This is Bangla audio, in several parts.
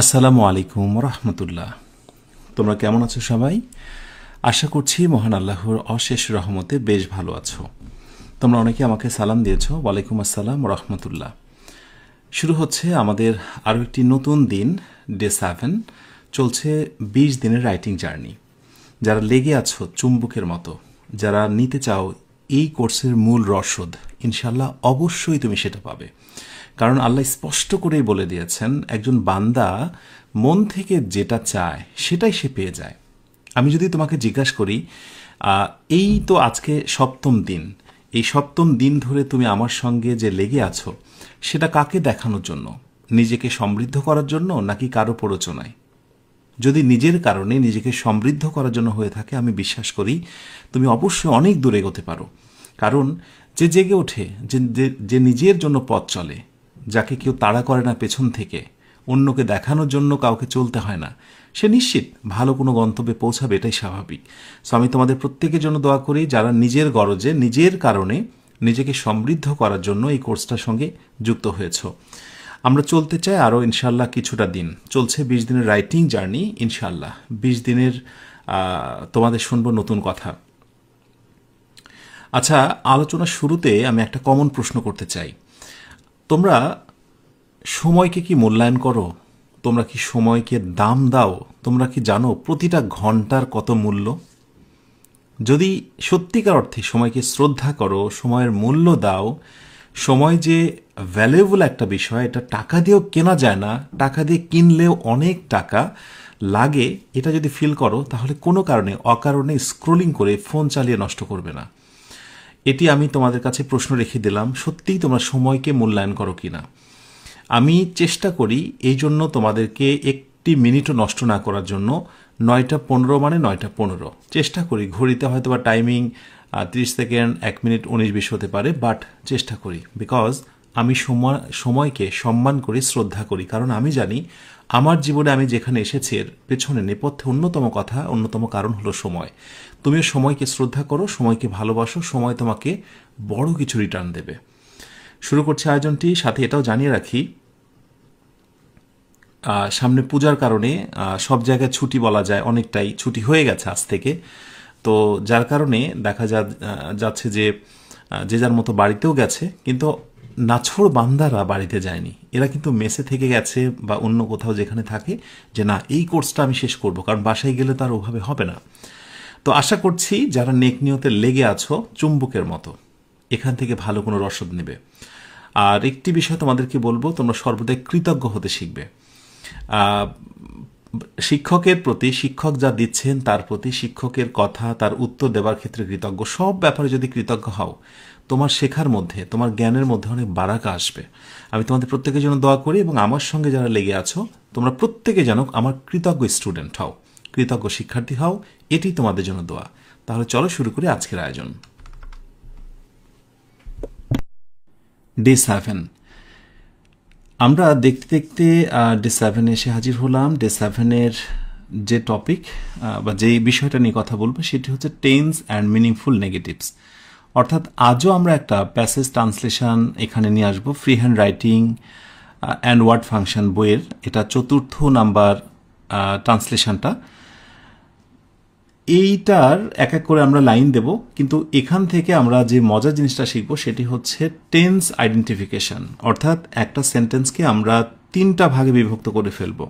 আসসালামু আলাইকুম রহমতুল্লাহ। তোমরা কেমন আছো সবাই? আশা করছি মহান আল্লাহর অশেষ রহমতে বেশ ভালো আছো। তোমরা অনেকে আমাকে সালাম দিয়েছো। ওয়ালাইকুম আসসালাম রহমতুল্লাহ। শুরু হচ্ছে আমাদের আরও একটি নতুন দিন, ডে 7। চলছে 20 দিনের রাইটিং জার্নি। যারা লেগে আছো চুম্বকের মতো, যারা নিতে চাও এই কোর্সের মূল রসদ, ইনশাল্লাহ অবশ্যই তুমি সেটা পাবে। কারণ আল্লাহ স্পষ্ট করেই বলে দিয়েছেন, একজন বান্দা মন থেকে যেটা চায় সেটাই সে পেয়ে যায়। আমি যদি তোমাকে জিজ্ঞাসা করি, এই তো আজকে 7ম দিন, এই 7ম দিন ধরে তুমি আমার সঙ্গে যে লেগে আছো, সেটা কাকে দেখানোর জন্য? নিজেকে সমৃদ্ধ করার জন্য নাকি কারো প্ররোচনায়? যদি নিজের কারণে নিজেকে সমৃদ্ধ করার জন্য হয়ে থাকে, আমি বিশ্বাস করি তুমি অবশ্যই অনেক দূরে এগোতে পারো। কারণ যে জেগে ওঠে, যে নিজের জন্য পথ চলে, যাকে কেউ তাড়া করে না পেছন থেকে, অন্যকে দেখানোর জন্য কাউকে চলতে হয় না, সে নিশ্চিত ভালো কোনো গন্তব্যে পৌঁছাবে, এটাই স্বাভাবিক। সো আমি তোমাদের প্রত্যেকের জন্য দোয়া করি, যারা নিজের গরজে নিজের কারণে নিজেকে সমৃদ্ধ করার জন্য এই কোর্সটার সঙ্গে যুক্ত হয়েছ। আমরা চলতে চাই আরও ইনশাল্লাহ কিছুটা দিন। চলছে 20 দিনের রাইটিং জার্নি। ইনশাল্লাহ 20 দিনের তোমাদের শুনবো নতুন কথা। আচ্ছা, আলোচনার শুরুতে আমি একটা কমন প্রশ্ন করতে চাই। তোমরা সময়কে কি মূল্যায়ন করো? তোমরা কি সময়কে দাম দাও? তোমরা কি জানো প্রতিটা ঘন্টার কত মূল্য? যদি সত্যিকার অর্থে সময়কে শ্রদ্ধা করো, সময়ের মূল্য দাও, সময় যে ভ্যালুয়েবল একটা বিষয়, এটা টাকা দিয়েও কেনা যায় না, টাকা দিয়ে কিনলেও অনেক টাকা লাগে, এটা যদি ফিল করো, তাহলে কোনো কারণে অকারণে স্ক্রোলিং করে ফোন চালিয়ে নষ্ট করবে না। এটি আমি তোমাদের কাছে প্রশ্ন রেখে দিলাম, সত্যিই তোমরা সময়কে মূল্যায়ন করো কিনা। আমি চেষ্টা করি এই জন্য তোমাদেরকে একটি মিনিটও নষ্ট না করার জন্য। 9টা 15 মানে 9টা 15 চেষ্টা করি। ঘড়িতে হয়তো বা টাইমিং 30 সেকেন্ড, 1 মিনিট 19-20 হতে পারে, বাট চেষ্টা করি। বিকজ আমি সময়কে সম্মান করি, শ্রদ্ধা করি। কারণ আমি জানি আমার জীবনে আমি যেখানে এসেছি এর পেছনে নেপথ্যে অন্যতম কারণ হলো সময়। তুমিও সময়কে শ্রদ্ধা করো, সময়কে ভালোবাসো, সময় তোমাকে বড় কিছু রিটার্ন দেবে। শুরু করছি আয়োজনটি। সাথে এটাও জানিয়ে রাখি, সামনে পূজার কারণে সব জায়গায় ছুটি বলা যায়, অনেকটাই ছুটি হয়ে গেছে আজ থেকে। তো যার কারণে দেখা যাচ্ছে যে যে যার মতো বাড়িতেও গেছে, কিন্তু নাছোড় বান্দারা বাড়িতে যায়নি। এরা কিন্তু মেসে থেকে গেছে বা অন্য কোথাও যেখানে থাকে, যে না এই কোর্সটা আমি শেষ করব, কারণ বাসায় গেলে তো আর ওভাবে হবে না। তো আশা করছি যারা নেক নিয়তে লেগে আছো চুম্বকের মতো, এখান থেকে ভালো কোনো রসদ নেবে। আর একটি বিষয় তোমাদেরকে বলবো, তোমরা সর্বদাই কৃতজ্ঞ হতে শিখবে। শিক্ষকের প্রতি, শিক্ষক যা দিচ্ছেন তার প্রতি, শিক্ষকের কথা, তার উত্তর দেওয়ার ক্ষেত্রে কৃতজ্ঞ। সব ব্যাপারে যদি কৃতজ্ঞ হও, তোমার শেখার মধ্যে, তোমার জ্ঞানের মধ্যে অনেক বারাকা আসবে। আমি তোমাদের প্রত্যেকের জন্য দোয়া করি, এবং আমার সঙ্গে যারা লেগে আছো তোমরা প্রত্যেকে যেন আমার কৃতজ্ঞ স্টুডেন্ট হও, কৃতজ্ঞ শিক্ষার্থী হও, এটি তোমাদের জন্য দোয়া। তাহলে চলো শুরু করি আজকের আয়োজন। ডে 7। আমরা দেখতে দেখতে ডে 7 এসে হাজির হলাম। ডে 7-এর যে টপিক বা যেই বিষয়টা নিয়ে কথা বলবো, সেটি হচ্ছে টেন্স অ্যান্ড মিনিংফুল নেগেটিভস। অর্থাৎ আজও আমরা একটা প্যাসেজ ট্রান্সলেশন এখানে নিয়ে আসবো, free hand writing and word function বইয়ের। এটা 4র্থ নাম্বার ট্রান্সলেশনটা। এইটার এক এক করে আমরা লাইন দেব, কিন্তু এখান থেকে আমরা যে মজার জিনিসটা শিখবো সেটি হচ্ছে টেন্স আইডেন্টিফিকেশন। অর্থাৎ একটা সেন্টেন্সকে আমরা 3টা ভাগে বিভক্ত করে ফেলবো।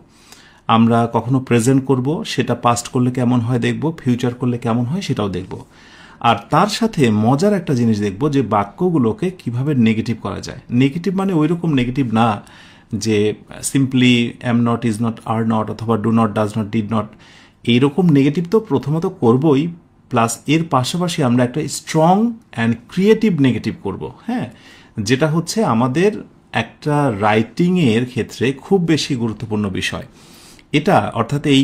আমরা কখনো প্রেজেন্ট করব, সেটা পাস্ট করলে কেমন হয় দেখব, ফিউচার করলে কেমন হয় সেটাও দেখব। আর তার সাথে মজার একটা জিনিস দেখব, যে বাক্যগুলোকে কিভাবে নেগেটিভ করা যায়। নেগেটিভ মানে ওই রকম নেগেটিভ না যে simply am not, is not, are not, অথবা do not, does not, did not. এইরকম নেগেটিভ তো প্রথমত করবই, প্লাস এর পাশাপাশি আমরা একটা স্ট্রং অ্যান্ড ক্রিয়েটিভ নেগেটিভ করব। হ্যাঁ, যেটা হচ্ছে আমাদের একটা রাইটিংয়ের ক্ষেত্রে খুব বেশি গুরুত্বপূর্ণ বিষয় এটা। অর্থাৎ এই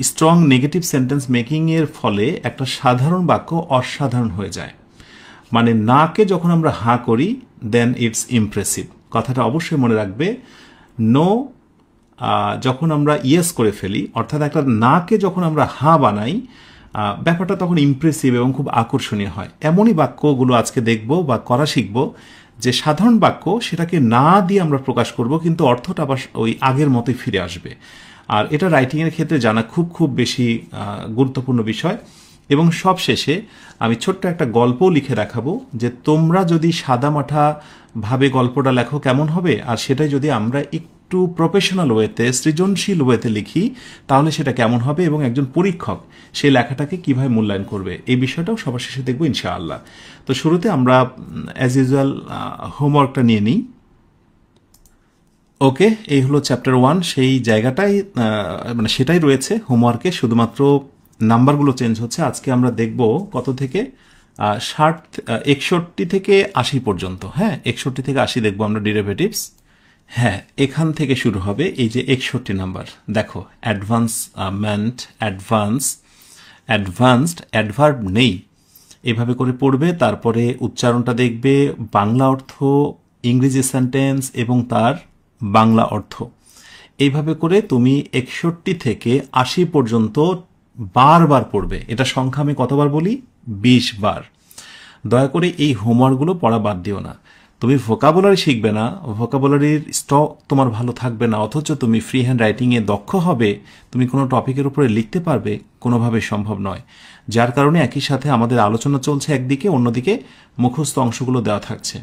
স্ট্রং নেগেটিভ সেন্টেন্স মেকিংয়ের ফলে একটা সাধারণ বাক্য অসাধারণ হয়ে যায়। মানে নাকে যখন আমরা হা করি, দেন ইটস ইমপ্রেসিভ। কথাটা অবশ্যই মনে রাখবে। নো যখন আমরা ইয়েস করে ফেলি, অর্থাৎ একটা নাকে যখন আমরা হা বানাই, ব্যাপারটা তখন ইমপ্রেসিভ এবং খুব আকর্ষণীয় হয়। এমনই বাক্যগুলো আজকে দেখব বা করা শিখব, যে সাধারণ বাক্য সেটাকে না দিয়ে আমরা প্রকাশ করব, কিন্তু অর্থটা আবার ওই আগের মতোই ফিরে আসবে। আর এটা রাইটিংয়ের ক্ষেত্রে জানা খুব খুব বেশি গুরুত্বপূর্ণ বিষয়। এবং সব শেষে আমি ছোট্ট একটা গল্পও লিখে দেখাবো যে তোমরা যদি সাদামাঠা ভাবে গল্পটা লেখো কেমন হবে, আর সেটাই যদি আমরা একটু প্রফেশনাল ওয়েতে, সৃজনশীল ওয়েতে লিখি তাহলে সেটা কেমন হবে, এবং একজন পরীক্ষক সেই লেখাটাকে কিভাবে মূল্যায়ন করবে, এই বিষয়টাও সবার শেষে দেখবো ইনশাআল্লাহ। তো শুরুতে আমরা অ্যাজ ইউজুয়াল হোমওয়ার্কটা নিয়ে নিই। ওকে, এই হলো চ্যাপ্টার 1, সেই জায়গাটাই মানে সেটাই রয়েছে হোমওয়ার্কে, শুধুমাত্র নাম্বারগুলো চেঞ্জ হচ্ছে। আজকে আমরা দেখব কত থেকে 61 থেকে 80 পর্যন্ত। হ্যাঁ, 61 থেকে 80 দেখবো আমরা ডেরিভেটিভস। হ্যাঁ, এখান থেকে শুরু হবে এই যে 61 নাম্বার। দেখো অ্যাডভান্সমেন্ট, অ্যাডভান্সড, অ্যাডভার্ব নেই, এভাবে করে পড়বে। তারপরে উচ্চারণটা দেখবে, বাংলা অর্থ, ইংরেজি সেন্টেন্স এবং তার বাংলা অর্থ। এইভাবে করে তুমি 61 থেকে 80 পর্যন্ত বারবার পড়বে। এটা সংখ্যা আমি কতবার বলি? 20 বার। দয়া করে এই হোমওয়ার্কগুলো পড়া বাদ দিও না। তুমি ভোকাবুলারি শিখবে না, ভোকাবুলারির স্টক তোমার ভালো থাকবে না, অথচ তুমি ফ্রি হ্যান্ড রাইটিংয়ে দক্ষ হবে, তুমি কোনো টপিকের উপরে লিখতে পারবে, কোনোভাবে সম্ভব নয়। যার কারণে একই সাথে আমাদের আলোচনা চলছে একদিকে, অন্যদিকে মুখস্থ অংশগুলো দেওয়া থাকছে।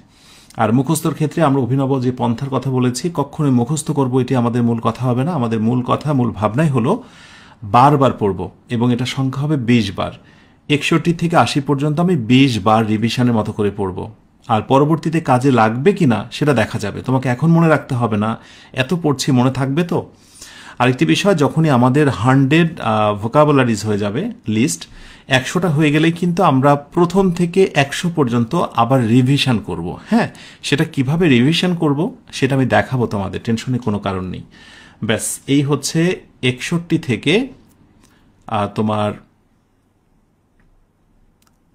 আর মুখস্থর ক্ষেত্রে আমরা অভিনব যে পন্থার কথা বলেছি, কখনোই মুখস্থ করব এটি আমাদের মূল কথা হবে না। আমাদের মূল কথা, মূল ভাবনাই হলো বারবার পড়ব, এবং এটা সংখ্যা হবে 20 বার। 61 থেকে 80 পর্যন্ত আমি 20 বার রিভিশনের মতো করে পড়ব। আর পরবর্তীতে কাজে লাগবে কিনা সেটা দেখা যাবে, তোমাকে এখন মনে রাখতে হবে না, এত পড়ছি মনে থাকবে তো। আরেকটি বিষয়, যখনই আমাদের 100 ভোকাবুলারিজ হয়ে যাবে লিস্ট, 100টা হয়ে গেলেই কিন্তু আমরা প্রথম থেকে 100 পর্যন্ত আবার রিভিশন করব। হ্যাঁ, সেটা কিভাবে রিভিশন করব সেটা আমি দেখাবো তোমাদের, টেনশনের কোনো কারণ নেই। ব্যাস, এই হচ্ছে 61 থেকে তোমার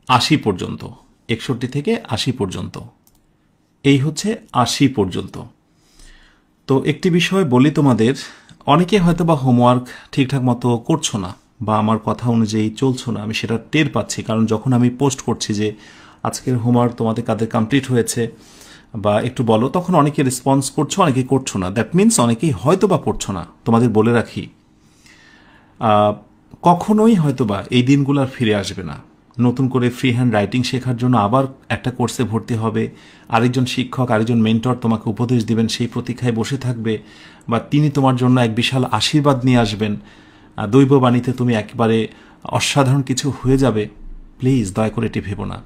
80 পর্যন্ত। 61 থেকে 80 পর্যন্ত, এই হচ্ছে 80 পর্যন্ত। তো একটি বিষয় বলি তোমাদের, অনেকে হয়তো বা হোমওয়ার্ক ঠিকঠাক মতো করছো না, বা আমার কথা অনুযায়ী চলছো না, আমি সেটা টের পাচ্ছি। কারণ যখন আমি পোস্ট করছি যে আজকের হোমওয়ার্ক তোমাদের কাদের কমপ্লিট হয়েছে বা একটু বলো, তখন অনেকে রেসপন্স করছো, অনেকে করছো না। দ্যাট মিনস অনেকেই হয়তো বা পড়ছো না। তোমাদের বলে রাখি, কখনোই হয়তো বা এই দিনগুলো আর ফিরে আসবে না। নতুন করে ফ্রি হ্যান্ড রাইটিং শেখার জন্য আবার একটা কোর্সে ভর্তি হবে, আরেকজন শিক্ষক, আরেকজন মেন্টর তোমাকে উপদেশ দিবেন, সেই প্রতীক্ষায় বসে থাকবে, বা তিনি তোমার জন্য এক বিশাল আশীর্বাদ নিয়ে আসবেন, দৈববাণীতে তুমি একেবারে অসাধারণ কিছু হয়ে যাবে। প্লিজ দয়া করে এটি ভেবো না।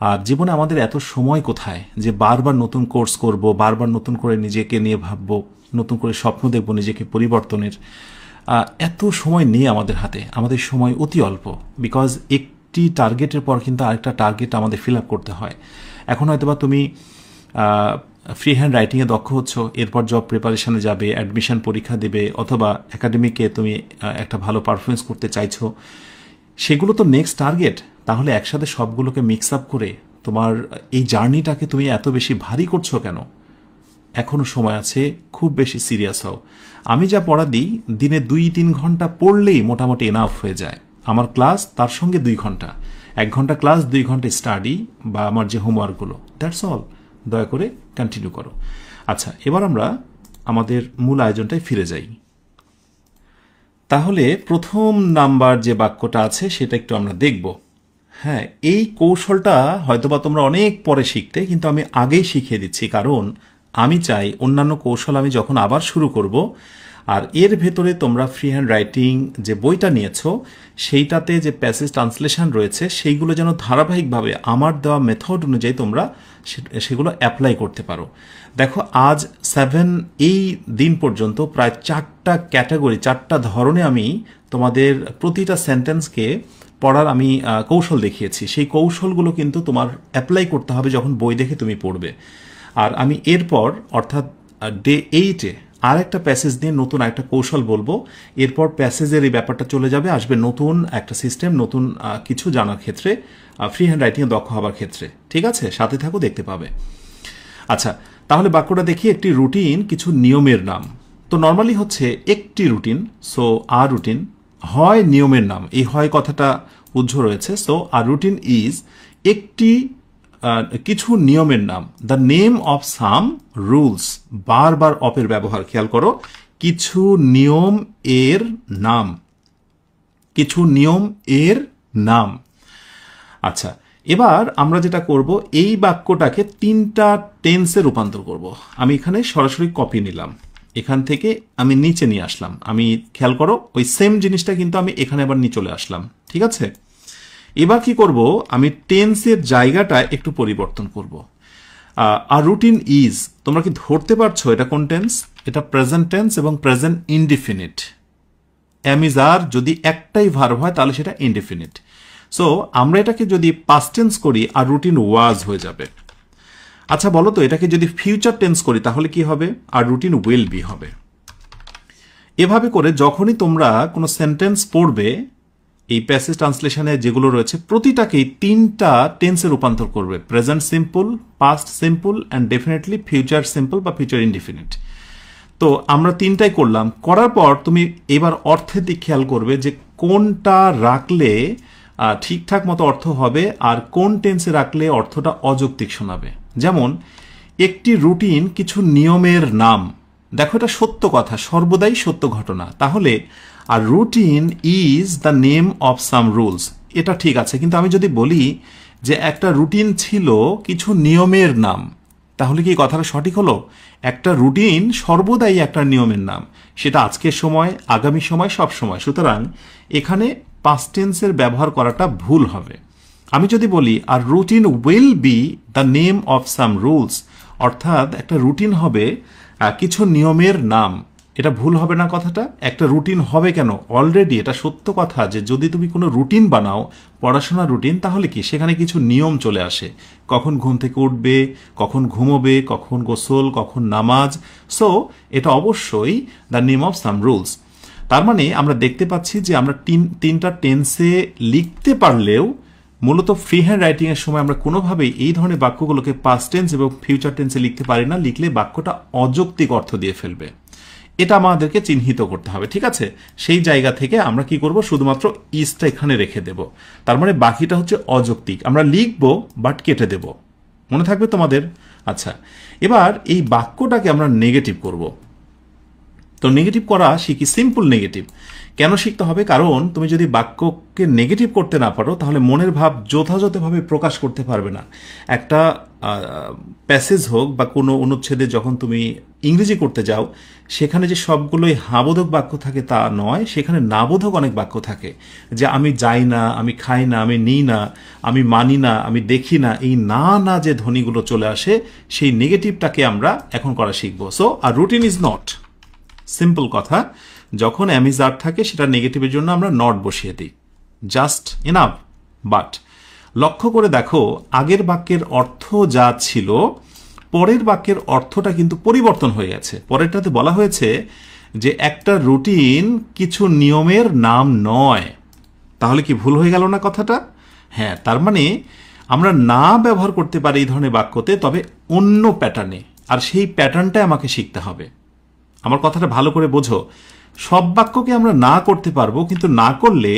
আর জীবনে আমাদের এত সময় কোথায় যে বারবার নতুন কোর্স করব, বারবার নতুন করে নিজেকে নিয়ে ভাববো, নতুন করে স্বপ্ন দেখব নিজেকে পরিবর্তনের। এত সময় নেই আমাদের হাতে, আমাদের সময় অতি অল্প। বিকজ একটি টার্গেটের পর কিন্তু আরেকটা টার্গেট আমাদের ফিল আপ করতে হয়। এখন হয়তোবা তুমি ফ্রি হ্যান্ড রাইটিংয়ে দক্ষ হচ্ছ, এরপর জব প্রিপারেশনে যাবে, অ্যাডমিশন পরীক্ষা দেবে, অথবা একাডেমিকে তুমি একটা ভালো পারফরমেন্স করতে চাইছো, সেগুলো তো নেক্সট টার্গেট। তাহলে একসাথে সবগুলোকে মিক্স আপ করে তোমার এই জার্নিটাকে তুমি এত বেশি ভারী করছো কেন? এখনও সময় আছে, খুব বেশি সিরিয়াস হও। আমি যা পড়া দিই, দিনে 2-3 ঘন্টা পড়লেই মোটামুটি এনাফ হয়ে যায়। আমার ক্লাস, তার সঙ্গে 2 ঘন্টা, 1 ঘন্টা ক্লাস, 2 ঘন্টা স্টাডি বা আমার যে হোমওয়ার্কগুলো, দ্যাটস অল। দয়া করে কন্টিনিউ করো। আচ্ছা, এবার আমরা আমাদের মূল আয়োজনটায় ফিরে যাই। তাহলে প্রথম নাম্বার যে বাক্যটা আছে সেটা একটু আমরা দেখব। হ্যাঁ, এই কৌশলটা হয়তোবা তোমরা অনেক পরে শিখতে, কিন্তু আমি আগেই শিখিয়ে দিচ্ছি, কারণ আমি চাই অন্যান্য কৌশল আমি যখন আবার শুরু করব, আর এর ভেতরে তোমরা ফ্রি হ্যান্ড রাইটিং যে বইটা নিয়েছো সেইটাতে যে প্যাসেজ ট্রান্সলেশন রয়েছে সেইগুলো যেন ধারাবাহিকভাবে আমার দেওয়া মেথড অনুযায়ী তোমরা সেগুলো অ্যাপ্লাই করতে পারো। দেখো, আজ 7 এই দিন পর্যন্ত প্রায় 4টা ক্যাটাগরি, 4টা ধরনে আমি তোমাদের প্রতিটা সেন্টেন্সকে পড়ার আমি কৌশল দেখিয়েছি। সেই কৌশলগুলো কিন্তু তোমার অ্যাপ্লাই করতে হবে যখন বই দেখে তুমি পড়বে। আর আমি এরপর, অর্থাৎ ডে 8-এ আর একটা প্যাসেজ নিয়ে নতুন একটা কৌশল বলবো। এরপর প্যাসেজের এই ব্যাপারটা চলে যাবে, আসবে নতুন একটা সিস্টেম, নতুন কিছু জানার ক্ষেত্রে, ফ্রি হ্যান্ড রাইটিংয়ে দক্ষ হবার ক্ষেত্রে। ঠিক আছে, সাথে থাকো, দেখতে পাবে। আচ্ছা, তাহলে বাক্যটা দেখি। একটি রুটিন কিছু নিয়মের নাম। তো নর্মালি হচ্ছে একটি রুটিন, সো আর রুটিন হয় নিয়মের নাম, এই হয় কথাটা উজ্জ্ব রয়েছে। সো আর রুটিন ইজ একটি কিছু নিয়মের নাম, the name of some rules, বারবার অপের ব্যবহার খেয়াল করো, কিছু নিয়ম এর নাম, কিছু নিয়ম এর নাম। আচ্ছা, এবার আমরা যেটা করব, এই বাক্যটাকে 3টা টেন্সে রূপান্তর করব। আমি এখানে সরাসরি কপি নিলাম, এখান থেকে আমি নিচে নিয়ে আসলাম। আমি খেয়াল করো ওই সেম জিনিসটা কিন্তু আমি এখানে আবার নিয়ে চলে আসলাম, ঠিক আছে? এবার কি করব, আমি টেন্সের জায়গাটা একটু পরিবর্তন করব। আর রুটিন ইজ, তোমরা কি ধরতে পারছো এটা কোন টেন্স? এটা প্রেজেন্ট টেন্স এবং প্রেজেন্ট ইনডিফিনিট। এম ইজ আর যদি একটাই ভার্ব হয় তাহলে সেটা ইনডিফিনিট। সো আমরা এটাকে যদি পাস্ট টেন্স করি আর রুটিন ওয়াজ হয়ে যাবে। আচ্ছা বলো তো, এটাকে যদি ফিউচার টেন্স করি তাহলে কি হবে? আর রুটিন উইল বি হবে। এভাবে করে যখনই তোমরা কোনো সেন্টেন্স পড়বে, এই প্যাসেজ ট্রান্সলেশনে যেগুলো রয়েছে প্রতিটাকেই 3টা টেন্সে রূপান্তর করবে, present simple, past simple and definitely future simple বা ফিউচার ইনডিফিনিট। তো আমরা 3টাই করলাম, করার পর তুমি এবার অর্থের দিক খেয়াল করবে যে কোনটা রাখলে ঠিকঠাক মতো অর্থ হবে আর কোন টেন্সে রাখলে অর্থটা অযৌক্তিক শোনাবে। যেমন একটি রুটিন কিছু নিয়মের নাম, দেখো এটা সত্য কথা, সর্বদাই সত্য ঘটনা। তাহলে our routine is the name of some rules, এটা ঠিক আছে। কিন্তু আমি যদি বলি যে একটা রুটিন ছিল কিছু নিয়মের নাম, তাহলে কি কথাটা সঠিক হলো? একটা রুটিন সর্বদাই একটা নিয়মের নাম, সেটা আজকের সময়, আগামী সময়, সব সময়। সুতরাং এখানে পাস্ট টেন্সের ব্যবহার করাটা ভুল হবে। আমি যদি বলি our routine will be the name of some rules, অর্থাৎ একটা রুটিন হবে কিছু নিয়মের নাম, এটা ভুল হবে না কথাটা? একটা রুটিন হবে কেন? অলরেডি এটা সত্য কথা যে যদি তুমি কোনো রুটিন বানাও, পড়াশোনার রুটিন, তাহলে কি সেখানে কিছু নিয়ম চলে আসে, কখন ঘুম থেকে উঠবে, কখন ঘুমোবে, কখন গোসল, কখন নামাজ। সো এটা অবশ্যই the name of some rules. তার মানে আমরা দেখতে পাচ্ছি যে আমরা 3টা টেন্সে লিখতে পারলেও মূলত ফ্রি হ্যান্ড রাইটিং এর সময় আমরা কোনোভাবেই এই ধরনের বাক্যগুলোকে পাস্ট টেন্স এবং ফিউচার টেন্সে লিখতে পারি না, লিখলে বাক্যটা অযৌক্তিক অর্থ দিয়ে ফেলবে। এটা আমাদেরকে চিহ্নিত করতে হবে, ঠিক আছে? সেই জায়গা থেকে আমরা কি করব, শুধুমাত্র ইজটা এখানে রেখে দেব। তার মানে বাকিটা হচ্ছে অযৌক্তিক, আমরা লিখবো বাট কেটে দেব। মনে থাকবে তোমাদের? আচ্ছা, এবার এই বাক্যটাকে আমরা নেগেটিভ করব। তো নেগেটিভ করা শিখি, সিম্পল নেগেটিভ। কেন শিখতে হবে? কারণ তুমি যদি বাক্যকে নেগেটিভ করতে না পারো তাহলে মনের ভাব যথাযথভাবে প্রকাশ করতে পারবে না। একটা প্যাসেজ হোক বা কোনো অনুচ্ছেদে যখন তুমি ইংরেজি করতে যাও, সেখানে যে সবগুলোই হাবোধক বাক্য থাকে তা নয়, সেখানে নাবোধক অনেক বাক্য থাকে। যে আমি যাই না, আমি খাই না, আমি নিই না, আমি মানি না, আমি দেখি না, এই না না যে ধ্বনিগুলো চলে আসে, সেই নেগেটিভটাকে আমরা এখন করা শিখবো। So our routine is not, simple কথা, যখন অ্যামিজার থাকে সেটা নেগেটিভের জন্য আমরা নট বসিয়ে দিই, জাস্ট এনাফ। বাট লক্ষ্য করে দেখো, আগের বাক্যের অর্থ যা ছিল পরের বাক্যের অর্থটা কিন্তু পরিবর্তন হয়ে গেছে। পরেরটাতে বলা হয়েছে যে একটা রুটিন কিছু নিয়মের নাম নয়। তাহলে কি ভুল হয়ে গেল না কথাটা? হ্যাঁ, তার মানে আমরা না ব্যবহার করতে পারি এই ধরনের বাক্যতে, তবে অন্য প্যাটার্নে, আর সেই প্যাটার্নটাই আমাকে শিখতে হবে। আমার কথাটা ভালো করে বোঝো, সব বাক্যকে আমরা না করতে পারবো, কিন্তু না করলে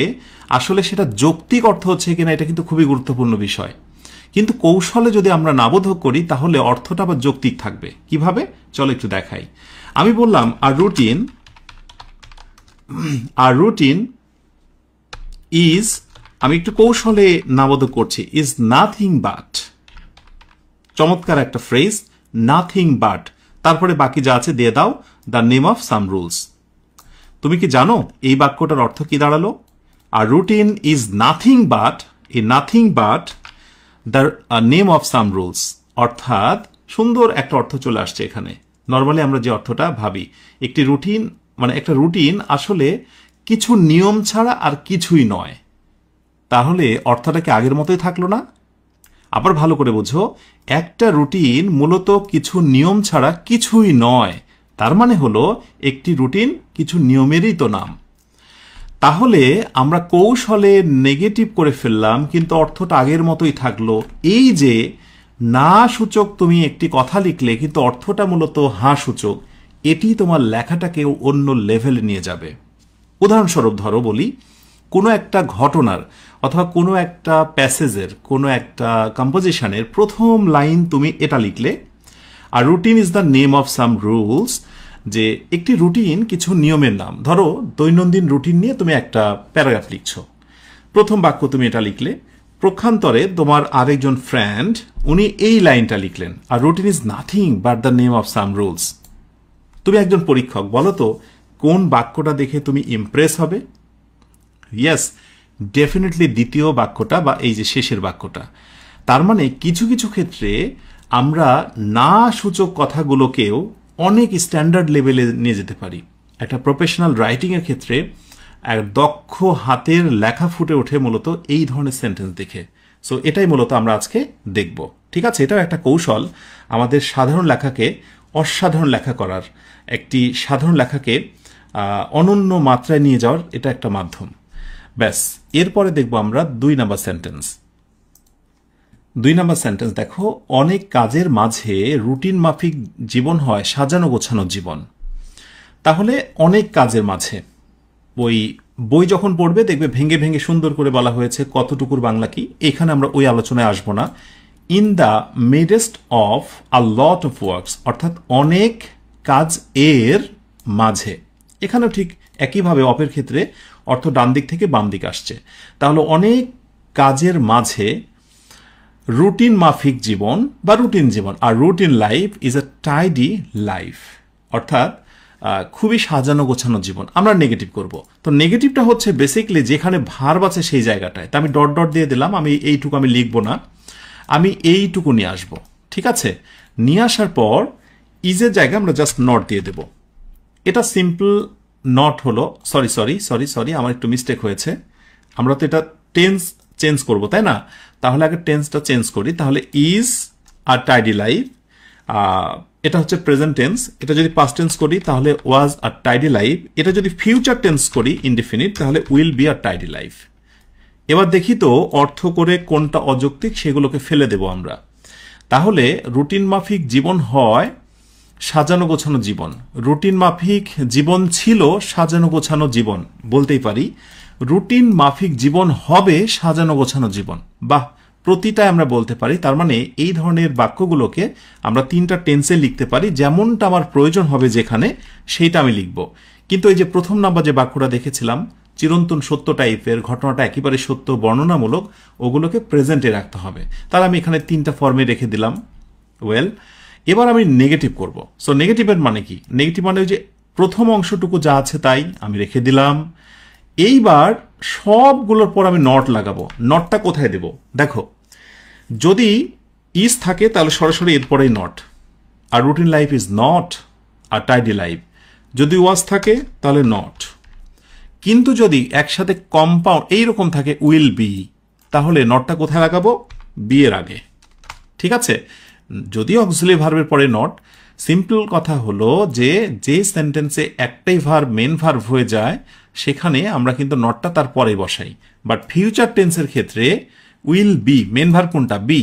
আসলে সেটা যৌক্তিক অর্থ হচ্ছে কিনা এটা কিন্তু খুবই গুরুত্বপূর্ণ বিষয়। কিন্তু কৌশলে যদি আমরা নাবোধক করি তাহলে অর্থটা আবার যৌক্তিক থাকবে। কিভাবে? চলো একটু দেখাই। আমি বললাম আর রুটিন ইজ, আমি একটু কৌশলে নাবোধক করছি, ইজ নাথিং বাট, চমৎকার একটা ফ্রেজ, নাথিং বাট, তারপরে বাকি যা আছে দিয়ে দাও, the name of some rules. তুমি কি জানো এই বাক্যটার অর্থ কি দাঁড়ালো? Our routine is nothing but, a nothing but the name of some rules, অর্থাৎ সুন্দর একটা অর্থ চলে আসছে এখানে। নর্মালি আমরা যে অর্থটা ভাবি, একটি রুটিন মানে একটা রুটিন আসলে কিছু নিয়ম ছাড়া আর কিছুই নয়। তাহলে অর্থটা কি আগের মতোই থাকলো না? আবার ভালো করে বোঝো, একটা রুটিন মূলত কিছু নিয়ম ছাড়া কিছুই নয়, তার মানে হলো একটি রুটিন কিছু নিয়মেরই তো নাম। তাহলে আমরা কৌশলে নেগেটিভ করে ফেললাম, কিন্তু অর্থটা আগের মতোই থাকলো। এই যে না সূচক তুমি একটি কথা লিখলে কিন্তু অর্থটা মূলত হ্যাঁ সূচক, এটি তোমার লেখাটাকে অন্য লেভেলে নিয়ে যাবে। উদাহরণস্বরূপ ধরো বলি, কোনো একটা ঘটনার অথবা কোনো একটা প্যাসেজের কোনো একটা কম্পোজিশনের প্রথম লাইন তুমি এটা লিখলে, our routine is the name of some rules, যে একটি রুটিন কিছু নিয়মের নাম। ধরো দৈনন্দিন রুটিন নিয়ে তুমি একটা প্যারাগ্রাফ লিখছো, প্রথম বাক্য তুমি এটা লিখলে, প্রক্ষান্তরে তোমার আরেকজন ফ্রেন্ড উনি এই লাইনটা লিখলেন, our routine is nothing but the name of some rules. তুমি একজন পরীক্ষক, বলো তো কোন বাক্যটা দেখে তুমি ইমপ্রেস হবে? ইয়েস, ডেফিনেটলি দ্বিতীয় বাক্যটা বা এই যে শেষের বাক্যটা। তার মানে কিছু কিছু ক্ষেত্রে আমরা না সূচক কথাগুলোকেও অনেক স্ট্যান্ডার্ড লেভেলে নিয়ে যেতে পারি। একটা প্রফেশনাল রাইটিংয়ের ক্ষেত্রে এক দক্ষ হাতের লেখা ফুটে ওঠে মূলত এই ধরনের সেন্টেন্স দেখে। সো এটাই মূলত আমরা আজকে দেখব। ঠিক আছে, এটাও একটা কৌশল আমাদের সাধারণ লেখাকে অসাধারণ লেখা করার, একটি সাধারণ লেখাকে অনন্য মাত্রায় নিয়ে যাওয়ার এটা একটা মাধ্যম। ব্যাস, এরপরে দেখব আমরা 2 নাম্বার সেন্টেন্স। 2 নাম্বার সেন্টেন্স দেখো, অনেক কাজের মাঝে রুটিন মাফিক জীবন হয় সাজানো গোছানো জীবন। তাহলে অনেক কাজের মাঝে, বই যখন পড়বে দেখবে ভেঙে ভেঙে সুন্দর করে বলা হয়েছে কতটুকুর বাংলা কি। এখানে আমরা ওই আলোচনায় আসবো না। In the midst of a lot of works, অর্থাৎ অনেক কাজ এর মাঝে। এখানেও ঠিক একইভাবে অপের ক্ষেত্রে অর্থ ডান দিক থেকে বাম দিক আসছে। তাহলে অনেক কাজের মাঝে রুটিন মাফিক জীবন বা রুটিন জীবন, our routine life is a tidy life, অর্থাৎ খুবই সাজানো গোছানো জীবন। আমরা নেগেটিভ করব। তো নেগেটিভটা হচ্ছে বেসিকলি যেখানে ভার্ব আছে সেই জায়গাটায়। তা আমি ডট ডট দিয়ে দিলাম, আমি এইটুকু আমি লিখবো না, আমি এইটুকু নিয়ে আসবো। ঠিক আছে, নিয়ে আসার পর ইজের জায়গায় আমরা জাস্ট নট দিয়ে দেব। এটা সিম্পল নট হলো, সরি আমার একটু মিস্টেক হয়েছে। আমরা তো এটা টেন্স চেঞ্জ করব, তাই না? তাহলে আগে টেন্সটা চেঞ্জ করি। তাহলে ইজ আর টাইডি লাইফ, এটা হচ্ছে প্রেজেন্ট টেন্স। এটা যদি পাস্ট টেন্স করি তাহলে ওয়াজ আর টাইডি লাইফ। এটা যদি ফিউচার টেন্স করি ইনডিফিনিট তাহলে will be our tidy life. এবার দেখি তো অর্থ করে কোনটা অযৌক্তিক সেগুলোকে ফেলে দেব আমরা। তাহলে রুটিন মাফিক জীবন হয় সাজানো গোছানো জীবন। রুটিন মাফিক জীবন ছিল সাজানো গোছানো জীবন, বলতেই পারি রুটিন মাফিক জীবন হবে সাজানো গোছানো জীবন। বাহ, প্রতিটাই আমরা বলতে পারি। তার মানে এই ধরনের বাক্যগুলোকে আমরা 3টা টেন্সে লিখতে পারি, যেমনটা আমার প্রয়োজন হবে যেখানে সেইটা আমি লিখব। কিন্তু এই যে প্রথম নাম্বার যে বাক্যটা দেখেছিলাম চিরন্তন সত্য টাইপের, ঘটনাটা একেবারে সত্য বর্ণনামূলক, ওগুলোকে প্রেজেন্টে রাখতে হবে। তাহলে আমি এখানে 3টা ফর্মে রেখে দিলাম। ওয়েল, এবার আমি নেগেটিভ করব। সো নেগেটিভের মানে কি? নেগেটিভ মানে ওই যে প্রথম অংশটুকু যা আছে তাই আমি রেখে দিলাম। এইবার সবগুলোর পর আমি নট লাগাবো। নটটা কোথায় দেব? দেখো, যদি ইজ থাকে তাহলে সরাসরি এরপরেই not, our routine life is not our tidy life. যদি ওয়াজ থাকে তাহলে নট। কিন্তু যদি একসাথে কম্পাউন্ড এইরকম থাকে উইল বি, তাহলে নটটা কোথায় লাগাবো? বি এর আগে। ঠিক আছে, যদি অক্সিলারি ভার্বের পরে নট। সিম্পল কথা হলো যে যে সেন্টেন্সে একটাই ভার্ব মেন ভার্ব হয়ে যায় সেখানে আমরা কিন্তু নটটা তার পরে বসাই। বাট ফিউচার টেন্সের ক্ষেত্রে উইল বি, মেন ভার্ব কোনটা? বি,